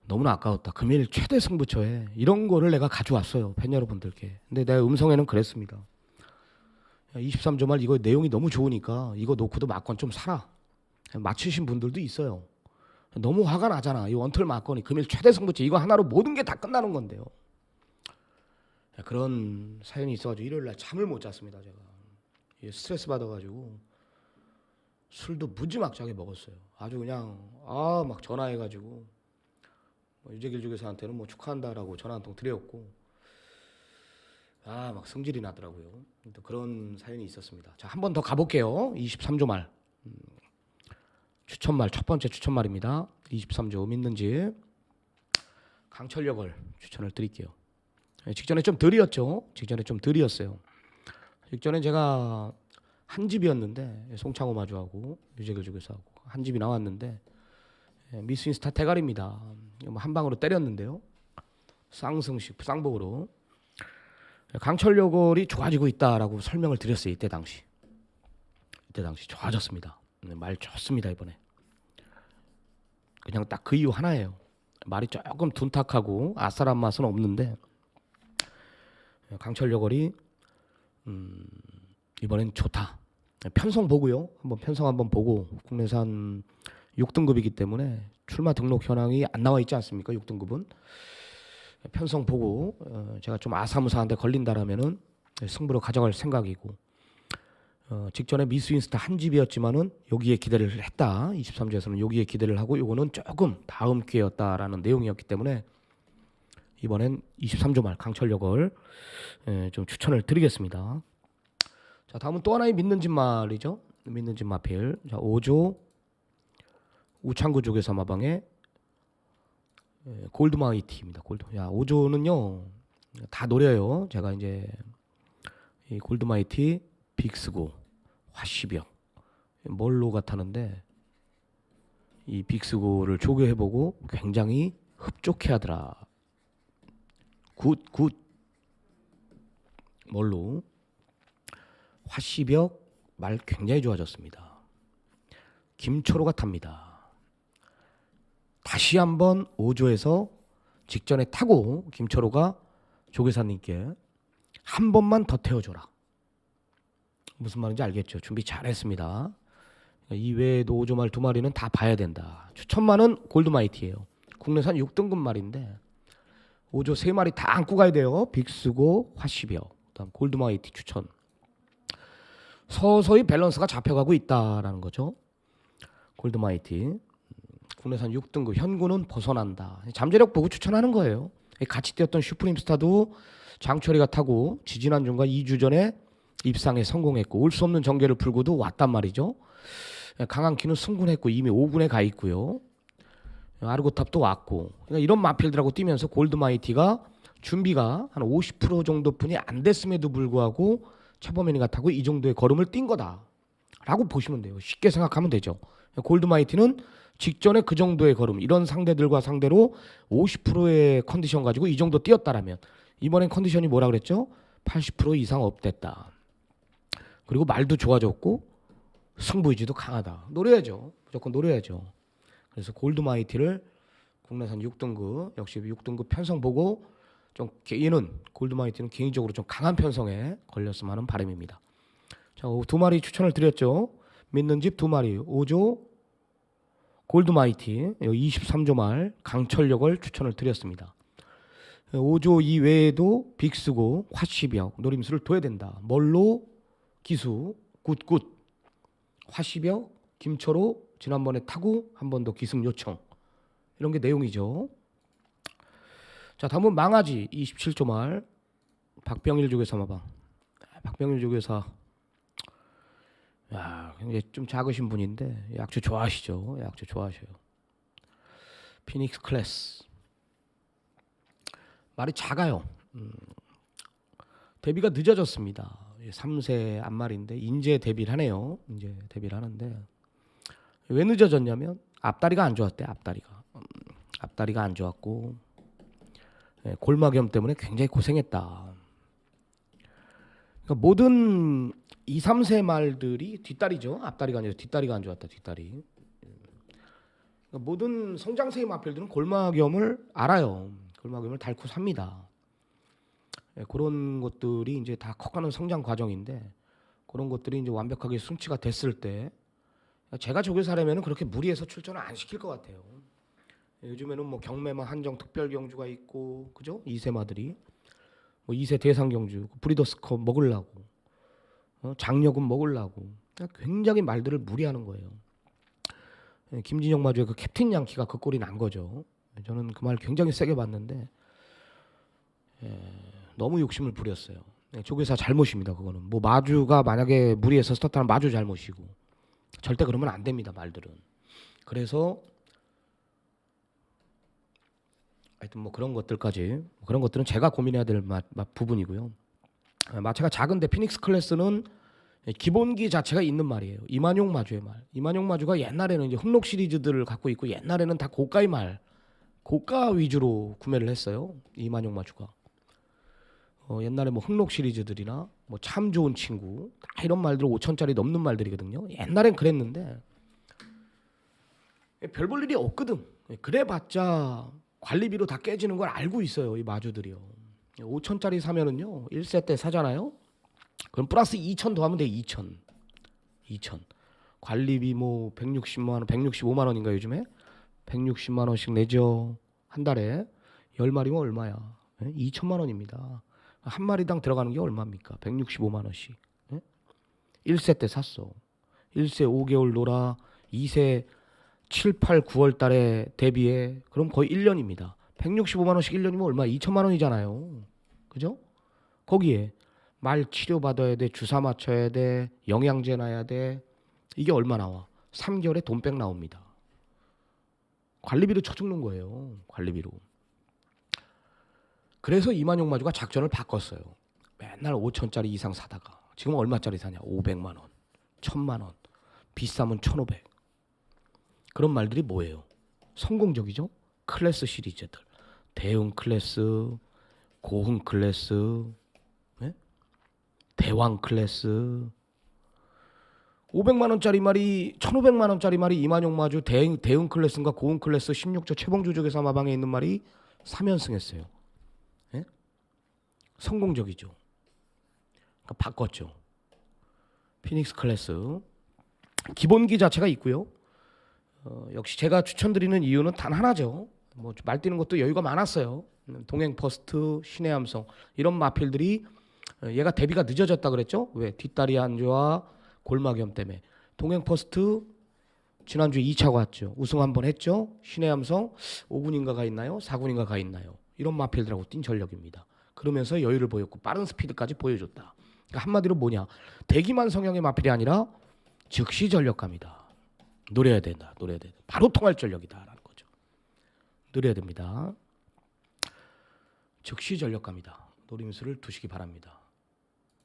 너무나 아까웠다. 금일 최대 승부처에 이런 거를 내가 가져왔어요. 팬 여러분들께. 근데 내 음성에는 그랬습니다. 23조 말 이거 내용이 너무 좋으니까 이거 놓고도 막건 좀 사라. 맞추신 분들도 있어요. 너무 화가 나잖아. 이 원털 막건이 금일 최대 승부처 이거 하나로 모든 게 다 끝나는 건데요. 그런 사연이 있어가지고 일요일 날 잠을 못 잤습니다. 제가 스트레스 받아가지고 술도 무지막지하게 먹었어요. 아주 그냥 막 전화해가지고 유재길 주교사한테는 뭐 축하한다라고 전화 한 통 드렸고 막 성질이 나더라고요. 또 그런 사연이 있었습니다. 자, 한 번 더 가볼게요. 23조 말 추천말 첫 번째 추천말입니다. 23조 믿는지 강철역을 추천을 드릴게요. 직전에 좀 덜이었죠. 직전에 좀 덜이었어요. 직전에 제가 한 집이었는데 송창호 마주하고 유재길 주교사하고 한 집이 나왔는데 미스 인스타 대가리입니다. 한 방으로 때렸는데요. 쌍승식 쌍복으로 강철역이 좋아지고 있다라고 설명을 드렸어요. 이때 당시 좋아졌습니다. 말 좋습니다. 이번에 그냥 딱 그 이유 하나예요. 말이 조금 둔탁하고 아싸란 맛은 없는데 강철역이 이번엔 좋다. 편성 보고요. 편성 한번 보고 국내산 6등급이기 때문에 출마 등록 현황이 안 나와 있지 않습니까? 6등급은 편성 보고 제가 좀 아사무사한테 걸린다라면은 승부로 가져갈 생각이고 직전에 미스 인스타 한 집이었지만은 여기에 기대를 했다. 23조에서는 여기에 기대를 하고 요거는 조금 다음 기회였다라는 내용이었기 때문에 이번엔 23조 말 강철역을 좀 추천을 드리겠습니다. 자, 다음은 또 하나의 믿는 집 말이죠. 믿는 집 마필. 자, 5조 우창구 조교사 마방의 골드마이티입니다. 골드. 야, 5조는요 다 노려요. 제가 이제 이 골드마이티, 빅스고, 화시벽, 멀로가 타는데 이 빅스고를 조교해보고 굉장히 흡족해하더라. 굿 멀로. 화시벽 말 굉장히 좋아졌습니다. 김초로가 탑니다. 다시 한번 5조에서 직전에 타고 김초로가 조교사님께 한 번만 더 태워줘라. 무슨 말인지 알겠죠? 준비 잘했습니다. 이외에도 5조 말 두 마리는 다 봐야 된다. 추천만은 골드마이티예요. 국내산 6등급 말인데 5조 3마리 다 안고 가야 돼요. 빅스고 화시벼, 그다음 골드마이티 추천. 서서히 밸런스가 잡혀가고 있다라는 거죠. 골드마이티 국내산 6등급 현구는 벗어난다. 잠재력 보고 추천하는 거예요. 같이 뛰었던 슈프림스타도 장철이가 타고 지지난주인가 2주 전에 입상에 성공했고 올 수 없는 정계를 풀고도 왔단 말이죠. 강한키는 승군했고 이미 5군에 가 있고요. 아르고탑도 왔고, 그러니까 이런 마필들하고 뛰면서 골드마이티가 준비가 한 50% 정도뿐이 안 됐음에도 불구하고 차범현이가 타고 이 정도의 걸음을 뛴 거다라고 보시면 돼요. 쉽게 생각하면 되죠. 골드마이티는 직전에 그 정도의 걸음, 이런 상대들과 상대로 50%의 컨디션 가지고 이 정도 뛰었다라면 이번엔 컨디션이 뭐라 그랬죠? 80% 이상 업됐다. 그리고 말도 좋아졌고 승부의지도 강하다. 노려야죠. 무조건 노려야죠. 그래서 골드마이티를 국내산 6등급, 역시 6등급 편성 보고 좀 얘는 골드마이티는 개인적으로 좀 강한 편성에 걸렸으면 하는 바람입니다. 자, 2마리 추천을 드렸죠. 믿는 집 2마리 5조 골드마이티 23조 말 강철력을 추천을 드렸습니다. 5조 이외에도 빅스고 화시벽 노림수를 둬야 된다. 멀로 기수 굿굿 화시벽 김철호 지난번에 타고 한 번 더 기승 요청, 이런 게 내용이죠. 자, 다음은 망아지 27조 말 박병일 조교사 마방. 박병일 조교사 굉장히 좀 작으신 분인데 약주 좋아하시죠. 약주 좋아하셔요. 피닉스 클래스 말이 작아요. 데뷔가 늦어졌습니다. 3세 앞말인데 인제 데뷔를 하네요. 이제 데뷔를 하는데 왜 늦어졌냐면 앞다리가 안 좋았대. 앞다리가 안 좋았고 골마겸 때문에 굉장히 고생했다. 그러니까 모든 2, 3세 말들이 뒷다리죠. 앞다리가 아니라 뒷다리가 안 좋았다. 뒷다리. 그러니까 모든 성장세의 마필들은 골마겸을 알아요. 골마겸을 닳고 삽니다. 그런 것들이 이제 다 커가는 성장 과정인데 그런 것들이 이제 완벽하게 숙지가 됐을 때 제가 조교사라면은 그렇게 무리해서 출전을 안 시킬 것 같아요. 요즘에는 뭐 경매마 한정 특별 경주가 있고, 그죠? 2세마들이 뭐 2세 대상 경주, 브리더스컵 먹으려고, 장려금 먹으려고 굉장히 말들을 무리하는 거예요. 김진영 마주의 그 캡틴 양키가 그 꼴이 난 거죠. 저는 그 말 굉장히 세게 봤는데 너무 욕심을 부렸어요. 조교사 잘못입니다. 그거는 뭐 마주가 만약에 무리해서 스타트하면 마주 잘못이고 절대 그러면 안 됩니다. 말들은. 그래서 하여튼 뭐 그런 것들까지, 그런 것들은 제가 고민해야 될 부분이고요. 마체가 작은데 피닉스 클래스는 기본기 자체가 있는 말이에요. 이만용 마주의 말. 이만용 마주가 옛날에는 이제 흑록 시리즈들을 갖고 있고 옛날에는 다 고가의 말, 고가 위주로 구매를 했어요. 이만용 마주가. 옛날에 뭐 흑록 시리즈들이나 뭐 참 좋은 친구 다 이런 말들 5천짜리 넘는 말들이거든요. 옛날엔 그랬는데 별 볼 일이 없거든. 그래봤자 관리비로 다 깨지는 걸 알고 있어요. 이 마주들이요. 5천짜리 사면은요 1세 때 사잖아요. 그럼 플러스 2천 더하면 돼. 2천 관리비 뭐 160만 원 165만 원인가 요즘에 160만 원씩 내죠. 한 달에 10마리면 얼마야? 2천만 원입니다. 한 마리당 들어가는 게 얼마입니까? 165만 원씩. 1세 때 샀어. 1세 5개월 놀아. 2세 7, 8, 9월 달에 데뷔해. 그럼 거의 1년입니다. 165만 원씩 1년이면 얼마? 2천만 원이잖아요. 그죠? 거기에 말 치료 받아야 돼. 주사 맞춰야 돼. 영양제 놔야 돼. 이게 얼마 나와? 3개월에 돈백 나옵니다. 관리비로 쳐 죽는 거예요. 관리비로. 그래서 이만용 마주가 작전을 바꿨어요. 맨날 5천짜리 이상 사다가 지금 얼마짜리 사냐? 500만 원, 1000만 원, 비싸면 1500. 그런 말들이 뭐예요? 성공적이죠? 클래스 시리즈들. 대흥 클래스, 고흥 클래스, 네? 대왕 클래스. 500만 원짜리 말이 1500만 원짜리 말이 이만용 마주 대흥 클래스인가 고흥 클래스 16조 최봉주 조교사 마방에 있는 말이 3연승했어요. 네? 성공적이죠. 그러니까 바꿨죠. 피닉스 클래스 기본기 자체가 있고요. 역시 제가 추천드리는 이유는 단 하나죠. 뭐 말뛰는 것도 여유가 많았어요. 동행 퍼스트, 신의 함성 이런 마필들이 얘가 데뷔가 늦어졌다 그랬죠. 왜? 뒷다리 안 좋아 골마겸 때문에. 동행 퍼스트 지난주에 2차가 왔죠. 우승 한번 했죠. 신의 함성 5군인가 가 있나요? 4군인가 가 있나요? 이런 마필들하고 뛴 전력입니다. 그러면서 여유를 보였고 빠른 스피드까지 보여줬다. 그러니까 한마디로 뭐냐? 대기만 성향의 마필이 아니라 즉시 전력감이다. 노려야 된다. 노려야 된다. 바로 통할 전력이다라는 거죠. 노려야 됩니다. 즉시 전력감이다. 노림수를 두시기 바랍니다.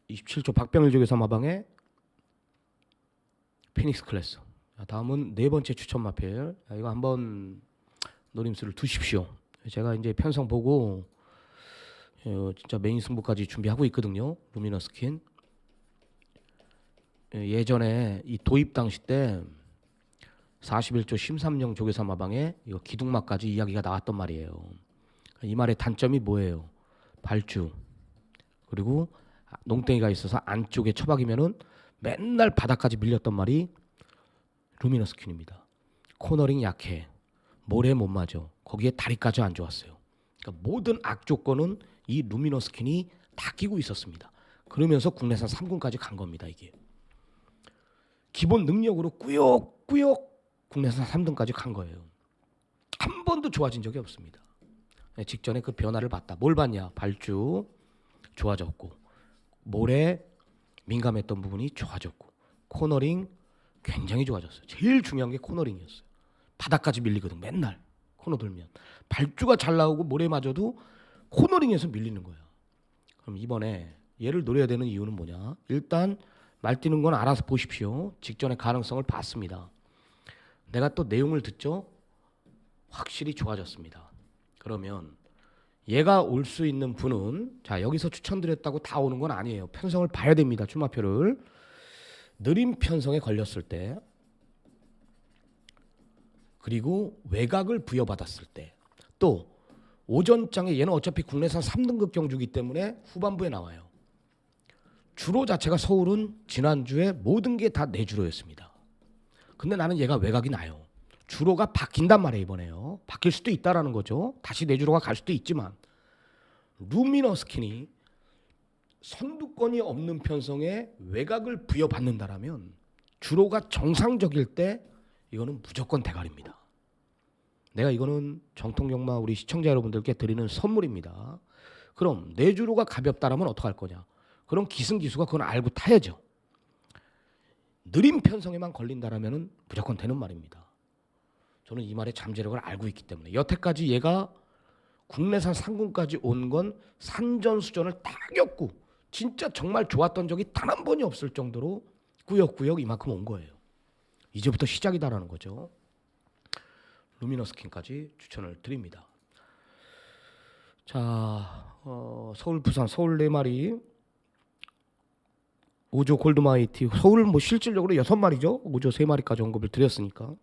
27조 박병일 조교사 마방의 피닉스 클래스. 다음은 네 번째 추천 마필. 이거 한번 노림수를 두십시오. 제가 이제 편성 보고 진짜 메인 승부까지 준비하고 있거든요. 루미너스킨. 예전에 이 도입 당시 때 41조 심삼령 조교사 마방에 이거 기둥막까지 이야기가 나왔단 말이에요. 이 말의 단점이 뭐예요? 발주 그리고 농땡이가 있어서 안쪽에 처박이면은 맨날 바닥까지 밀렸던 말이 루미너스킨입니다. 코너링 약해, 모래 못 맞아, 거기에 다리까지 안 좋았어요. 그러니까 모든 악조건은 이 루미너스킨이 다 끼고 있었습니다. 그러면서 국내산 3군까지 간 겁니다. 이게 기본 능력으로 꾸역꾸역 국내산 3등까지 간 거예요. 한 번도 좋아진 적이 없습니다. 직전에 그 변화를 봤다. 뭘 봤냐? 발주 좋아졌고, 모래 민감했던 부분이 좋아졌고, 코너링 굉장히 좋아졌어요. 제일 중요한 게 코너링이었어요. 바닥까지 밀리거든. 맨날 코너 돌면 발주가 잘 나오고 모래마저도 코너링에서 밀리는 거야. 그럼 이번에 얘를 노려야 되는 이유는 뭐냐? 일단 말뛰는 건 알아서 보십시오. 직전의 가능성을 봤습니다. 내가 또 내용을 듣죠? 확실히 좋아졌습니다. 그러면 얘가 올 수 있는 분은 자 여기서 추천드렸다고 다 오는 건 아니에요. 편성을 봐야 됩니다. 출마표를. 느린 편성에 걸렸을 때 그리고 외곽을 부여받았을 때 또 오전장에 얘는 어차피 국내산 3등급 경주기 때문에 후반부에 나와요. 주로 자체가 서울은 지난주에 모든 게 다 내주로였습니다. 근데 나는 얘가 외곽이 나요. 주로가 바뀐단 말이에요. 이번에요. 바뀔 수도 있다라는 거죠. 다시 내주로가 갈 수도 있지만 루미너스킨이 선두권이 없는 편성에 외곽을 부여받는다라면 주로가 정상적일 때 이거는 무조건 대가리입니다. 내가 이거는 정통경마 우리 시청자 여러분들께 드리는 선물입니다. 그럼 내주로가 가볍다라면 어떡할 거냐? 그럼 기승기수가 그건 알고 타야죠. 느린 편성에만 걸린다라면 무조건 되는 말입니다. 저는 이 말의 잠재력을 알고 있기 때문에 여태까지 얘가 국내산 상군까지 온 건 산전수전을 다 겪고 진짜 정말 좋았던 적이 단 한 번이 없을 정도로 꾸역꾸역 이만큼 온 거예요. 이제부터 시작이다라는 거죠. 루미너스킨까지 추천을 드립니다. 자, 서울, 부산, 서울 4마리 5조 골드마이티. 서울 뭐 실질적으로 6마리죠. 5조 3마리까지 언급을 드렸으니까.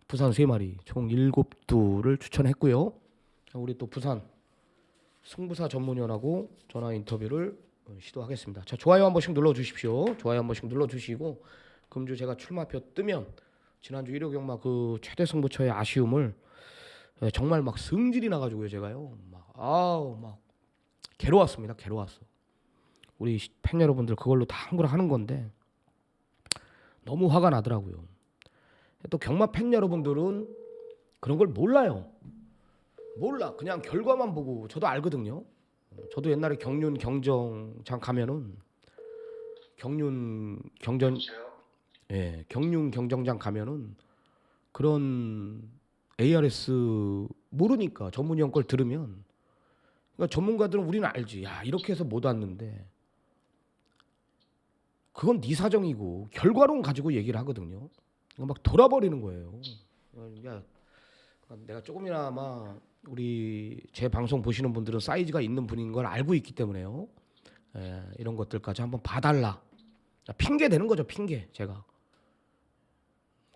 부산 3마리 총 7두를 추천했고요. 우리 또 부산 승부사 전문위원하고 전화 인터뷰를 시도하겠습니다. 자, 좋아요 한 번씩 눌러주십시오. 좋아요 한 번씩 눌러주시고 금주 제가 출마표 뜨면 지난주 1호 경마 그 최대 승부처의 아쉬움을 정말 막 성질이 나가지고요. 제가요 막 괴로웠습니다. 괴로웠어. 우리 팬 여러분들 그걸로 다 한거라 하는 건데 너무 화가 나더라고요. 또 경마 팬 여러분들은 그런 걸 몰라요. 몰라. 그냥 결과만 보고. 저도 알거든요. 저도 옛날에 경륜 경정장 가면은 경륜 경정장 가면은 그런 ARS 모르니까 전문위원 걸 들으면 그러니까 전문가들은 우리는 알지. 야 이렇게 해서 못 왔는데 그건 네 사정이고 결과론 가지고 얘기를 하거든요. 막 돌아버리는 거예요. 야, 내가 조금이나마 우리 제 방송 보시는 분들은 사이즈가 있는 분인 걸 알고 있기 때문에요. 이런 것들까지 한번 봐달라. 핑계 대는 거죠. 핑계 제가.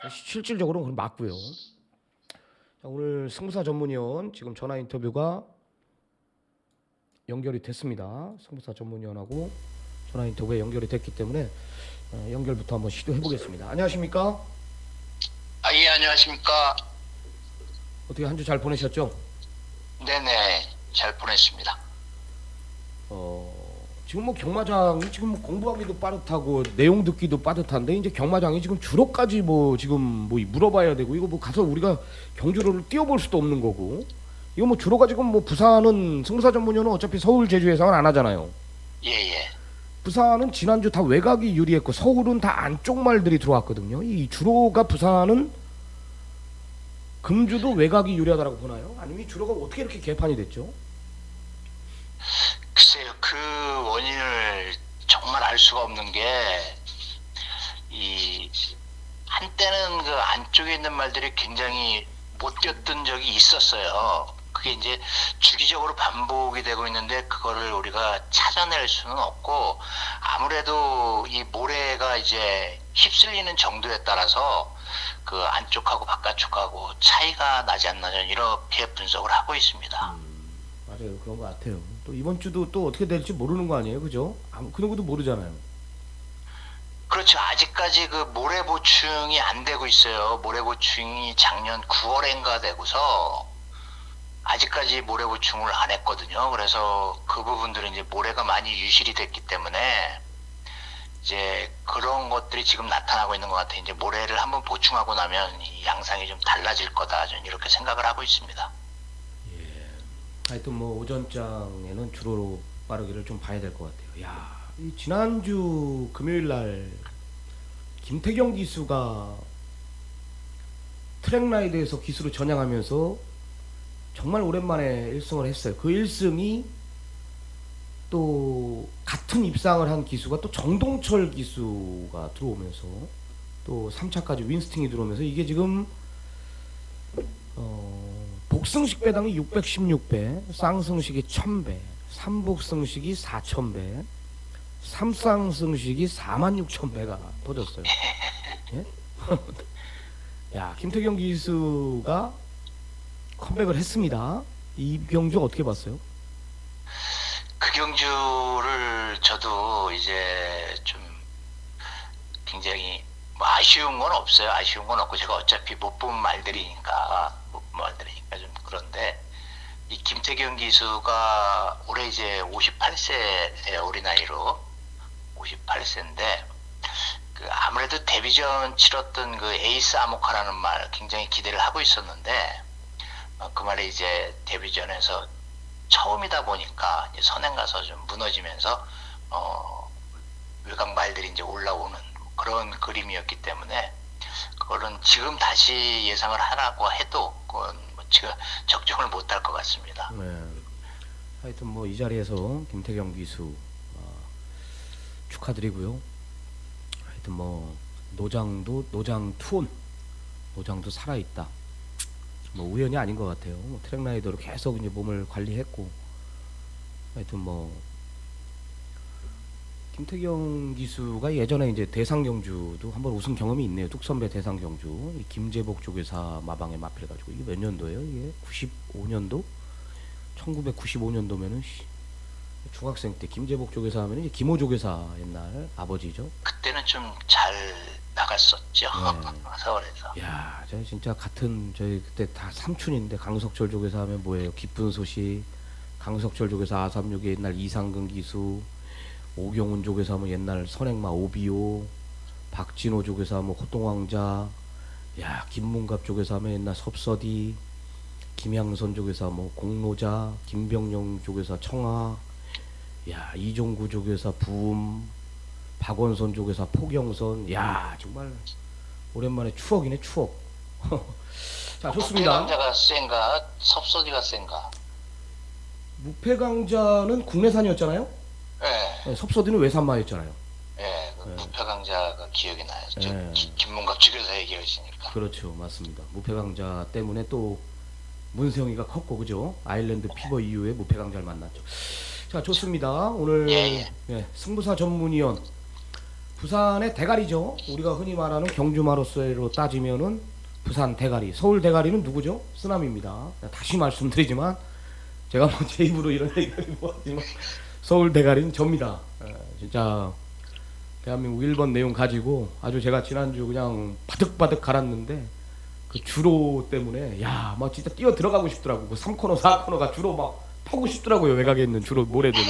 실질적으로는 그건 맞고요. 자, 오늘 승부사 전문위원 지금 전화 인터뷰가 연결이 됐습니다. 승부사 전문위원하고 전화 인터뷰에 연결이 됐기 때문에 연결부터 한번 시도해 보겠습니다. 안녕하십니까? 예, 안녕하십니까? 어떻게 한 주 잘 보내셨죠? 네네, 잘 보냈습니다. 지금 뭐 경마장이 지금 뭐 공부하기도 빠듯하고 내용 듣기도 빠듯한데 이제 경마장이 지금 주로까지 뭐 지금 뭐 물어봐야 되고 이거 뭐 가서 우리가 경주를 뛰어볼 수도 없는 거고 이거 뭐 주로가 지금 뭐 부산은 승부사 전문위원은 어차피 서울 제주 예상은 안 하잖아요. 예예. 부산은 지난주 다 외곽이 유리했고 서울은 다 안쪽 말들이 들어왔거든요. 이 주로가 부산은 금주도 외곽이 유리하다라고 보나요? 아니면 이 주로가 어떻게 이렇게 개판이 됐죠? 글쎄요, 그 원인을 정말 알 수가 없는 게, 한때는 그 안쪽에 있는 말들이 굉장히 못 뛰었던 적이 있었어요. 그게 이제 주기적으로 반복이 되고 있는데, 그거를 우리가 찾아낼 수는 없고, 아무래도 이 모래가 이제 휩쓸리는 정도에 따라서 그 안쪽하고 바깥쪽하고 차이가 나지 않나, 저는 이렇게 분석을 하고 있습니다. 맞아요, 그런 것 같아요. 또 이번 주도 또 어떻게 될지 모르는 거 아니에요, 그죠? 그 누구도 모르잖아요. 그렇죠. 아직까지 그 모래 보충이 안 되고 있어요. 모래 보충이 작년 9월인가 되고서 아직까지 모래 보충을 안 했거든요. 그래서 그 부분들은 이제 모래가 많이 유실이 됐기 때문에 이제 그런 것들이 지금 나타나고 있는 것 같아요. 이제 모래를 한번 보충하고 나면 이 양상이 좀 달라질 거다. 저는 이렇게 생각을 하고 있습니다. 하여튼 뭐 오전장에는 주로로 빠르기를 좀 봐야 될 것 같아요. 야, 이 지난주 금요일 날 김태경 기수가 트랙라이드에서 기수로 전향하면서 정말 오랜만에 1승을 했어요. 그 1승이 또 같은 입상을 한 기수가 또 정동철 기수가 들어오면서 또 3차까지 윈스팅이 들어오면서 이게 지금 복승식 배당이 616배, 쌍승식이 1000배, 삼복승식이 4000배, 삼쌍승식이 46000배가 터졌어요. 예? 야, 김태경 기수가 컴백을 했습니다. 이 경주 어떻게 봤어요? 그 경주를 저도 이제 좀 굉장히 뭐 아쉬운 건 없어요. 아쉬운 건 없고 제가 어차피 못 본 말들이니까 좀 그런데 이 김태경 기수가 올해 이제 58세의 어린 나이로 58세인데 그 아무래도 데뷔전 치렀던 그 에이스 아모카라는 말 굉장히 기대를 하고 있었는데 그 말이 이제 데뷔전에서 처음이다 보니까 이제 선행 가서 좀 무너지면서 외곽 말들이 이제 올라오는 그런 그림이었기 때문에 그거는 지금 다시 예상을 하라고 해도 그건 뭐 제가 적정을 못할 것 같습니다. 네. 하여튼 뭐 이 자리에서 김태경 기수 축하드리고요. 하여튼 뭐 노장 투혼 노장도 살아있다. 뭐 우연이 아닌 것 같아요. 뭐 트랙라이더로 계속 이제 몸을 관리했고 하여튼 뭐 김태경 기수가 예전에 이제 대상경주도 한번 우승 경험이 있네요. 뚝선배 대상경주 이 김재복 조교사 마방에 맞패가지고 이게 몇 년도예요? 이게 95년도? 1995년도면은 중학생 때 김재복 조교사 하면 이제 김호 조교사 옛날 아버지죠. 그때는 좀 잘 나갔었죠. 네. 서울에서. 야, 저 진짜 같은 저희 그때 다 삼촌인데 강석철 조교사 하면 뭐예요? 기쁜 소식. 강석철 조교사 아삼육의 옛날 이상근 기수. 오경훈 조교사 하면 옛날 선행마 오비오. 박진호 조교사 하면 호동왕자. 야, 김문갑 조교사 하면 옛날 섭서디. 김양선 조교사 뭐 공로자. 김병영 조교사 청하. 야, 이종구 조교사 부음. 박원선 조교사 포경선. 야, 정말 오랜만에 추억이네, 추억. 자, 좋습니다. 무패강자가 센가 섭소디가 센가? 무패강자는 국내산이었잖아요. 예. 네, 섭서디는 외산마였잖아요. 예, 그 무패강자가 기억이 나요. 저 네. 김문갑 주교사 얘기하시니까. 그렇죠, 맞습니다. 무패강자 때문에 또 문세영이가 컸고, 그죠? 아일랜드 피버 이후에 무패강자를 만났죠. 자, 좋습니다. 오늘 예, 승부사 전문위원 부산의 대가리죠. 우리가 흔히 말하는 경주마로서로 따지면은 부산 대가리, 서울 대가리는 누구죠? 쓰남입니다. 다시 말씀드리지만 제가 뭐 제 입으로 이런 얘기를 뭐하지만 서울 대가리는 접니다. 진짜 대한민국 1번 내용 가지고 아주 제가 지난주 그냥 바득바득 갈았는데 그 주로 때문에 야, 막 진짜 뛰어 들어가고 싶더라고. 그 3코너, 4코너가 주로 막 파고 싶더라고요. 외곽에 있는 주로 모래들요.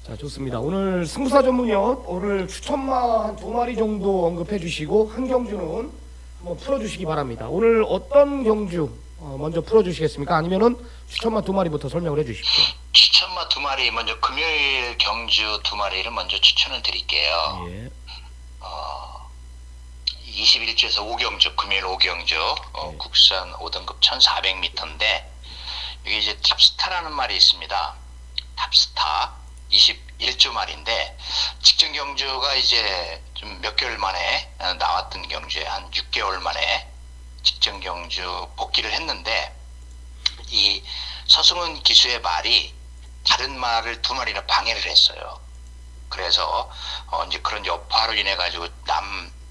자, 좋습니다. 오늘 승부사 전문위원 오늘 추천마 한 2마리 정도 언급해 주시고 한 경주는 한번 풀어주시기 바랍니다. 오늘 어떤 경주 먼저 풀어주시겠습니까? 아니면은 추천마 2마리부터 설명을 해주십시오. 추천마 2마리 먼저 금요일 경주 2마리를 먼저 추천을 드릴게요. 예. 21주에서 5경주, 금요일 5경주, 국산 5등급 1400m인데, 여기 이제 탑스타라는 말이 있습니다. 탑스타, 21주 말인데, 직전 경주가 이제 좀 몇 개월 만에 나왔던 경주에 한 6개월 만에 직전 경주 복귀를 했는데, 이 서승훈 기수의 말이 다른 말을 2마리나 방해를 했어요. 그래서, 이제 그런 여파로 인해 가지고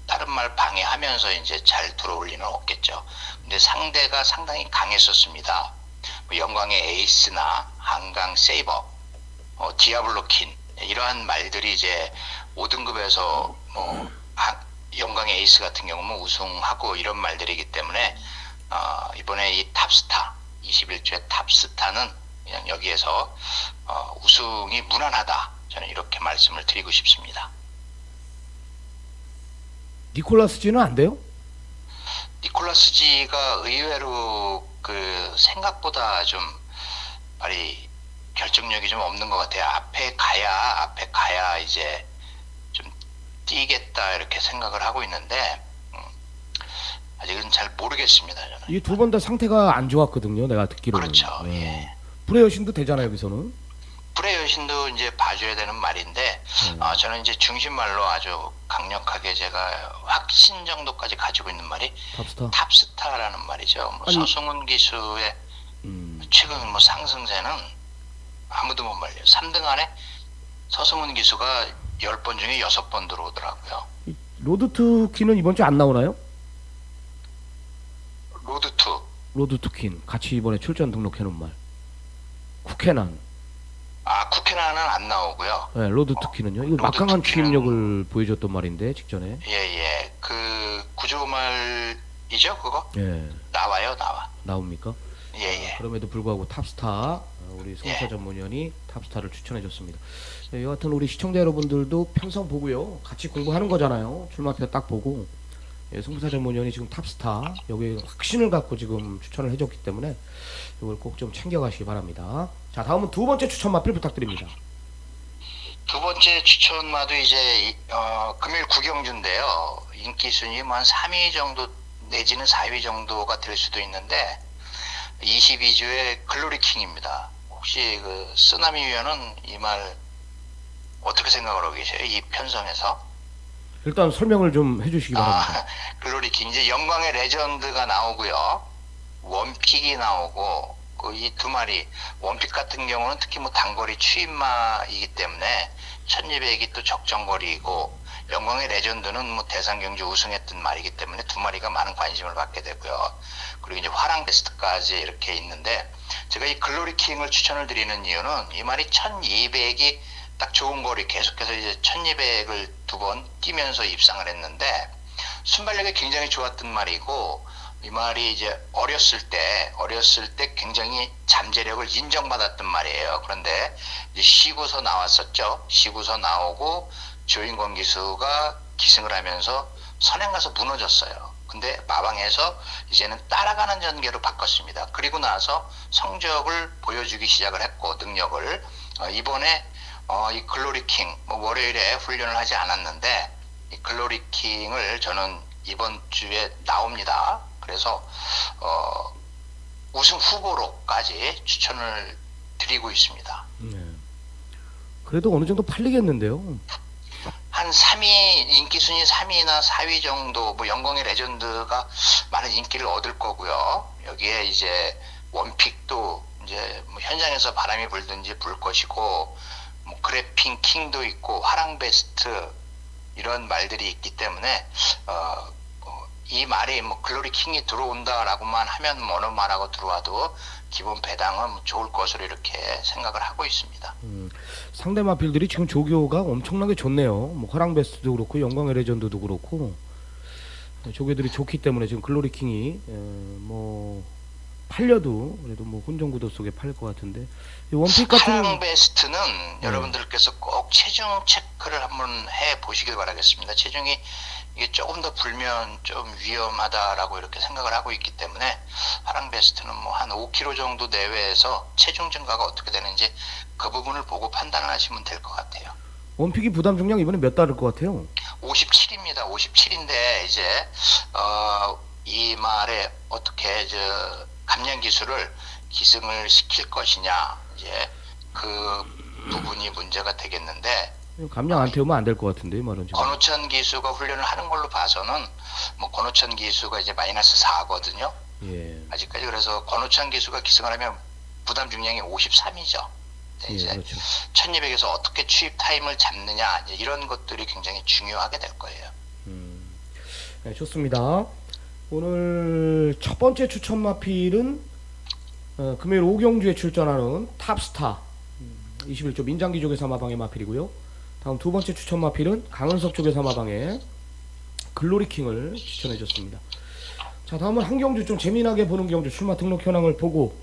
다른 말 방해하면서 이제 잘 들어올 리는 없겠죠. 근데 상대가 상당히 강했었습니다. 영광의 에이스나 한강 세이버, 디아블로킨 이러한 말들이 이제 5등급에서 영광의 에이스 같은 경우는 우승하고 이런 말들이기 때문에 이번에 이 탑스타 21주의 탑스타는 그냥 여기에서 우승이 무난하다. 저는 이렇게 말씀을 드리고 싶습니다. 니콜라스지는 안 돼요? 니콜라스지가 의외로 그 생각보다 좀 말이 결정력이 좀 없는 것 같아요. 앞에 가야 이제 좀 뛰겠다 이렇게 생각을 하고 있는데 아직은 잘 모르겠습니다. 저는. 이 2번 다 상태가 안 좋았거든요. 내가 듣기로는. 그렇죠. 예. 불의 여신도 되잖아요. 여기서는. 불의 여신도 이제 봐줘야 되는 말인데 저는 이제 중심말로 아주 강력하게 제가 확신 정도까지 가지고 있는 말이 탑스타. 탑스타라는 말이죠. 뭐 아니, 서승훈 기수의 최근 뭐 상승세는 아무도 못 말려요. 2등 안에 서승훈 기수가 10번 중에 6번 들어오더라고요. 로드투키는 이번 주 안 나오나요? 로드투. 로드투킨 같이 이번에 출전 등록해놓은 말. 쿠케난. 쿠케나는 안 나오고요. 네, 로드투키는요. 이거 막강한 추임력을 보여줬던 말인데 직전에. 예예. 그 구조말이죠 그거? 예. 나와. 나옵니까? 예예. 그럼에도 불구하고 탑스타 우리 송사 예. 전문위원이 탑스타를 추천해줬습니다. 네, 여하튼 우리 시청자 여러분들도 편성 보고요. 같이 공부하는 거잖아요. 출마표 딱 보고. 예, 송사 전문위원이 지금 탑스타 여기에 확신을 갖고 지금 추천을 해줬기 때문에 이걸 꼭 좀 챙겨가시기 바랍니다. 자, 다음은 2번째 추천 마필 부탁드립니다. 2번째 추천마도 이제 금요일 구경주인데요. 인기 순위 한 3위 정도 내지는 4위 정도가 될 수도 있는데 22주의 글로리킹입니다. 혹시 그 쓰나미 위원은 이 말 어떻게 생각을 하고 계세요? 이 편성에서? 일단 설명을 좀 해주시기 바랍니다. 글로리킹 이제 영광의 레전드가 나오고요. 원픽이 나오고 이 2마리 원픽 같은 경우는 특히 뭐 단거리 추임마이기 때문에 1200이 또 적정거리이고 영광의 레전드는 뭐 대상경주 우승했던 말이기 때문에 2마리가 많은 관심을 받게 되고요. 그리고 이제 화랑 베스트까지 이렇게 있는데 제가 이 글로리킹을 추천을 드리는 이유는 이 말이 1200이 딱 좋은 거리 계속해서 이제 1200을 2번 뛰면서 입상을 했는데 순발력이 굉장히 좋았던 말이고 이 말이 이제 어렸을 때 굉장히 잠재력을 인정받았던 말이에요. 그런데 이제 시구서 나왔었죠. 시구서 나오고 조인권 기수가 기승을 하면서 선행 가서 무너졌어요. 근데 마방에서 이제는 따라가는 전개로 바꿨습니다. 그리고 나서 성적을 보여주기 시작을 했고 능력을 이번에 이 글로리킹 월요일에 훈련을 하지 않았는데 이 글로리킹을 저는 이번 주에 나옵니다. 그래서 우승 후보로까지 추천을 드리고 있습니다. 네. 그래도 어느 정도 팔리겠는데요. 한 3위 인기 순위 3위나 4위 정도 뭐 영광의 레전드가 많은 인기를 얻을 거고요. 여기에 이제 원픽도 이제 뭐 현장에서 바람이 불든지 불 것이고 뭐 그래핑 킹도 있고 화랑 베스트 이런 말들이 있기 때문에 이 말이 뭐 글로리 킹이 들어온다라고만 하면 어느 말하고 들어와도 기본 배당은 좋을 것으로 이렇게 생각을 하고 있습니다. 상대 마필들이 지금 조교가 엄청나게 좋네요. 뭐 화랑 베스트도 그렇고 영광의 레전드도 그렇고 조교들이 좋기 때문에 지금 글로리킹이 뭐 팔려도 그래도 뭐 혼종구도 속에 팔릴 것 같은데 이 원픽 같은 하랑 베스트는 여러분들께서 꼭 체중 체크를 한번 해 보시길 바라겠습니다. 체중이 이게 조금 더 불면 좀 위험하다라고 이렇게 생각을 하고 있기 때문에 하랑 베스트는 뭐 한 5kg 정도 내외에서 체중 증가가 어떻게 되는지 그 부분을 보고 판단을 하시면 될 것 같아요. 원픽이 부담 중량 이번에 몇 달일 것 같아요? 57입니다. 57인데 이제 이 말에 어떻게 감량 기술을 기승을 시킬 것이냐 이제 그 부분이 문제가 되겠는데 감량 안 태우면 안 될 것 같은데 이 말은 지금. 권우천 기수가 훈련을 하는 걸로 봐서는 뭐 권우천 기수가 이제 마이너스 4거든요. 예. 아직까지 그래서 권우천 기수가 기승을 하면 부담 중량이 53이죠. 예, 이제 그렇죠. 1200에서 어떻게 취입 타임을 잡느냐 이제 이런 것들이 굉장히 중요하게 될 거예요. 네, 좋습니다. 오늘 첫 번째 추천 마필은 금요일 오경주에 출전하는 탑스타 21조 민장기 조교사 마방의 마필이고요. 다음 두 번째 추천 마필은 강은석 조교사 마방의 글로리킹을 추천해줬습니다. 자, 다음은 한 경주 좀 재미나게 보는 경주 출마 등록 현황을 보고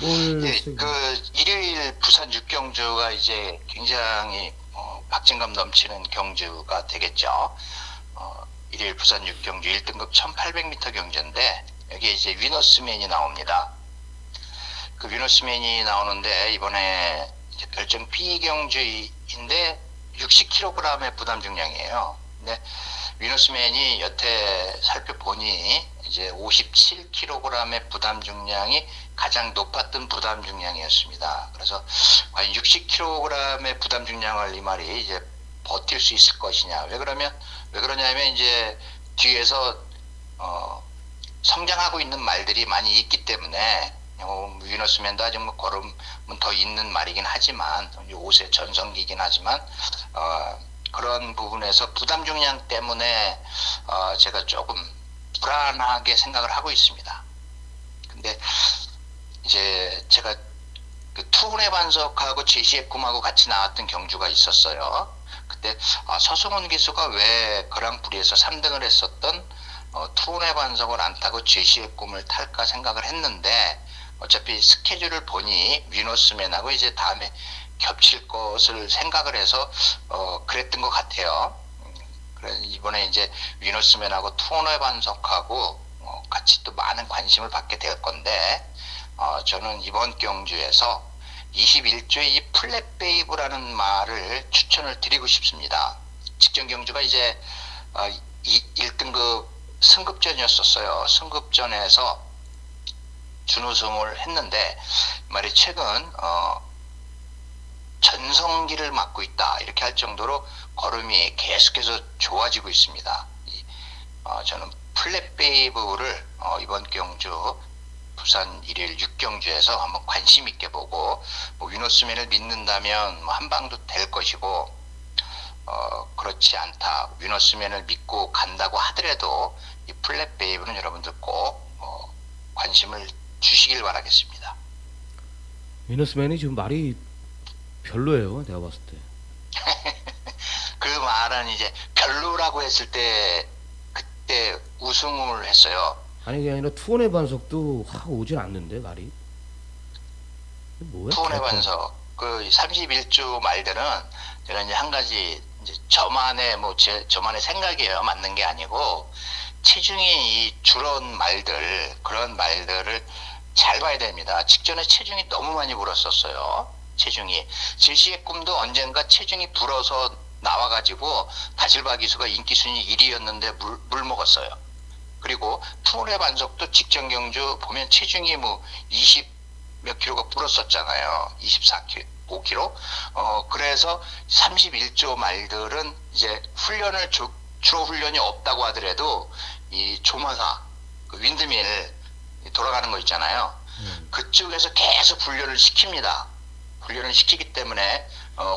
뭘 예, 그 일요일 부산 6경주가 이제 굉장히 박진감 넘치는 경주가 되겠죠. 일요일 부산 6경주 1등급 1800m 경주인데 여기에 이제 위너스맨이 나옵니다. 그 위너스맨이 나오는데 이번에 이제 별정 B 경주인데 60kg의 부담 중량이에요. 근데 위너스맨이 여태 살펴보니 이제 57kg의 부담 중량이 가장 높았던 부담 중량이었습니다. 그래서 과연 60kg의 부담 중량을 이 말이 이제 버틸 수 있을 것이냐. 왜 그러냐면 이제 뒤에서 성장하고 있는 말들이 많이 있기 때문에 위너스맨도 아직 뭐 걸음은 더 있는 말이긴 하지만 5세 전성기이긴 하지만 그런 부분에서 부담 중량 때문에 제가 조금 불안하게 생각을 하고 있습니다. 근데 이제 제가 그 투혼의 반석하고 제시의 꿈하고 같이 나왔던 경주가 있었어요. 그때 서승훈 기수가 왜 그랑프리에서 3등을 했었던 투혼의 반석을 안 타고 제시의 꿈을 탈까 생각을 했는데 어차피 스케줄을 보니 위너스맨하고 이제 다음에 겹칠 것을 생각을 해서 그랬던 것 같아요. 그래서 이번에 이제 위너스맨하고 투혼의 반석하고 같이 또 많은 관심을 받게 될 건데 저는 이번 경주에서 21조의 이 플랫베이브라는 말을 추천을 드리고 싶습니다. 직전 경주가 이제 1등급 승급전이었었어요. 승급전에서 준우승을 했는데 말이 최근 전성기를 맞고 있다 이렇게 할 정도로 걸음이 계속해서 좋아지고 있습니다. 저는 플랫베이브를 이번 경주 부산 일요일 6경주에서 한번 관심 있게 보고 뭐 위너스맨을 믿는다면 뭐 한 방도 될 것이고 그렇지 않다 위너스맨을 믿고 간다고 하더라도 이 플랫베이브는 여러분들 꼭 관심을 주시길 바라겠습니다. 위너스맨이 지금 말이 별로예요. 내가 봤을 때. 그 말은 이제 별로라고 했을 때 그때 우승을 했어요. 아니 그게 아니라 투혼의 반석도 확 오진 않는데 말이. 뭐야? 투혼의 반석 그 31조 말들은 제가 이제 한 가지 이제 저만의 저만의 생각이에요. 맞는 게 아니고 체중이 이 줄은 말들 그런 말들을 잘 봐야 됩니다. 직전에 체중이 너무 많이 불었었어요. 체중이 제시의 꿈도 언젠가 체중이 불어서 나와가지고 다질바 기수가 인기 순위 1위였는데 물 먹었어요. 그리고 투혼의 반석도 직전 경주 보면 체중이 뭐 20 몇 킬로가 불었었잖아요. 24kg, 5kg. 그래서 31조 말들은 이제 훈련을 주로 훈련이 없다고 하더라도 이 조마사, 그 윈드밀 돌아가는 거 있잖아요. 그쪽에서 계속 훈련을 시킵니다. 훈련을 시키기 때문에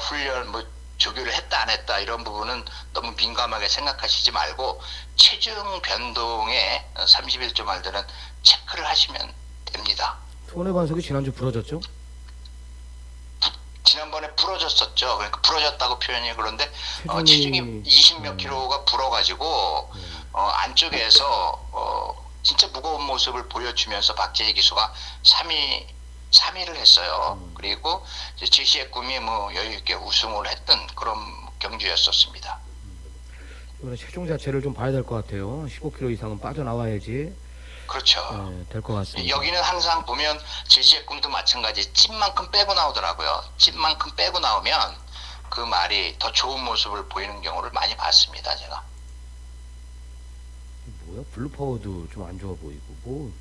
훈련 뭐 조교를 했다 안 했다 이런 부분은 너무 민감하게 생각하시지 말고 체중 변동에 31조 말들은 체크를 하시면 됩니다. 투혼의 반석이 지난주 부러졌죠? 지난번에 부러졌었죠. 그러니까 부러졌다고 표현이 그런데 체중이- 체중이 20몇 킬로가 불어가지고 안쪽에서 진짜 무거운 모습을 보여주면서 박재희 기수가 3위를 했어요. 그리고 이제 제시의 꿈이 뭐 여유 있게 우승을 했던 그런 경주였었습니다. 이번에 체중 자체를 좀 봐야 될 것 같아요. 15kg 이상은 빠져나와야지 그렇죠. 될 것 같습니다. 여기는 항상 보면 제시의 꿈도 마찬가지 찐만큼 빼고 나오더라고요. 찐만큼 빼고 나오면 그 말이 더 좋은 모습을 보이는 경우를 많이 봤습니다. 제가. 뭐야? 블루파워도 좀 안 좋아 보이고 뭐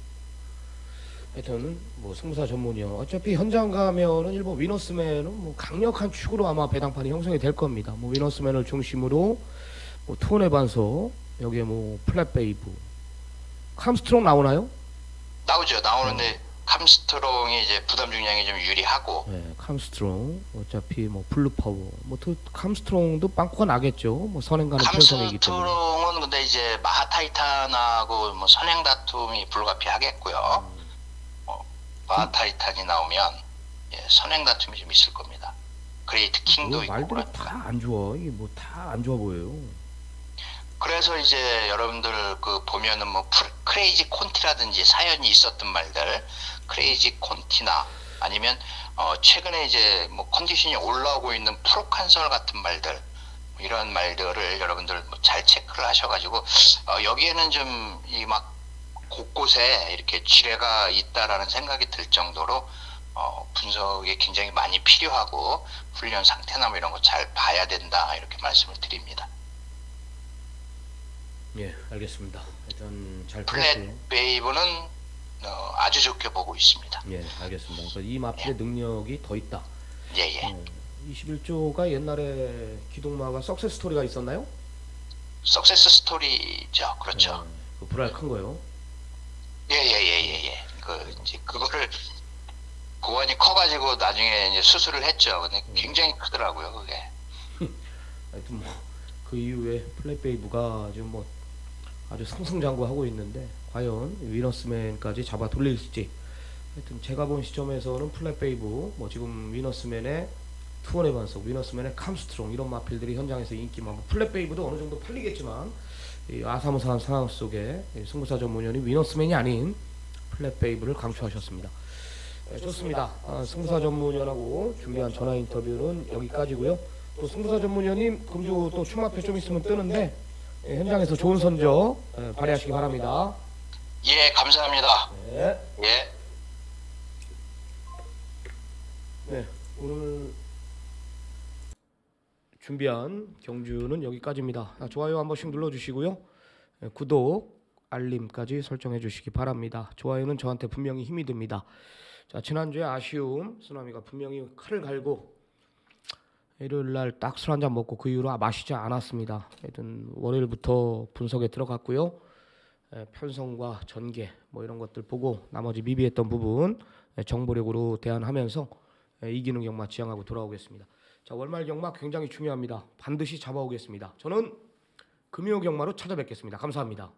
하여튼 뭐 승부사 전문이요. 어차피 현장 가면은 일본 위너스맨은 뭐 강력한 축으로 아마 배당판이 형성이 될 겁니다. 뭐 위너스맨을 중심으로 뭐 투혼의 반석 여기에 뭐 플랫베이브 캄스트롱 나오나요? 나오죠. 나오는데 캄스트롱이 이제 부담 중량이 좀 유리하고 네, 캄스트롱 어차피 뭐 블루파워 뭐 캄스트롱도 빵꾸가 나겠죠. 뭐 선행가는 편성이기 때문에. 캄스트롱은 근데 이제 마하타이탄하고 뭐 선행 다툼이 불가피하겠고요. 마하타이탄이 나오면 선행 다툼이 좀 있을 겁니다. 그레이트 킹도 있고 말들이 그러니까. 다 안 좋아. 이게 뭐 다 안 좋아 보여요. 그래서 이제 여러분들 그 보면은 뭐 크레이지 콘티라든지 사연이 있었던 말들, 크레이지 콘티나 아니면 최근에 이제 뭐 컨디션이 올라오고 있는 프로칸설 같은 말들 뭐 이런 말들을 여러분들 뭐잘 체크를 하셔가지고 여기에는 좀 이 막 곳곳에 이렇게 지뢰가 있다라는 생각이 들 정도로 분석이 굉장히 많이 필요하고 훈련 상태나 뭐 이런 거 잘 봐야 된다 이렇게 말씀을 드립니다. 예, 알겠습니다. 일단 잘 플랫 들었고요. 베이브는 아주 좋게 보고 있습니다. 예, 알겠습니다. 그러니까 이 마필의 능력이 더 있다. 예예. 21조가 옛날에 기동마가 석세스 스토리가 있었나요? 석세스 스토리죠. 그렇죠. 그 불알 큰 거요. 예예예예예. 그 이제 그거를 고환이 커가지고 나중에 이제 수술을 했죠. 근데 굉장히 크더라고요. 그게. 하여튼 뭐 그 이후에 플랫베이브가 지금 뭐 아주 승승장구하고 있는데 과연 위너스맨까지 잡아 돌릴지. 하여튼 제가 본 시점에서는 플랫베이브 뭐 지금 위너스맨의 투혼의 반석, 위너스맨의 캄스트롱 이런 마필들이 현장에서 인기만. 플랫베이브도 어느 정도 팔리겠지만 이 아사무사한 상황 속에 승부사 전문위원이 위너스맨이 아닌 플랫베이브를 강추하셨습니다. 네, 좋습니다. 승부사 전문위원하고 준비한 전화 인터뷰는 여기까지고요. 또 승부사 전문위원님 금주 또 춤앞에 좀 있으면 뜨는데 현장에서 좋은 선저 발휘하시기 바랍니다. 예 감사합니다. 네. 예. 네, 오늘 준비한 경주는 여기까지입니다. 좋아요 한 번씩 눌러주시고요. 구독, 알림까지 설정해 주시기 바랍니다. 좋아요는 저한테 분명히 힘이 됩니다. 자, 지난주에 아쉬움 쓰나미가 분명히 칼을 갈고 일요일날 딱 술 한잔 먹고 그 이후로 마시지 않았습니다. 하여튼 월요일부터 분석에 들어갔고요. 편성과 전개 뭐 이런 것들 보고 나머지 미비했던 부분 정보력으로 대안하면서 이기는 경마 지향하고 돌아오겠습니다. 자, 월말 경마 굉장히 중요합니다. 반드시 잡아오겠습니다. 저는 금요 경마로 찾아뵙겠습니다. 감사합니다.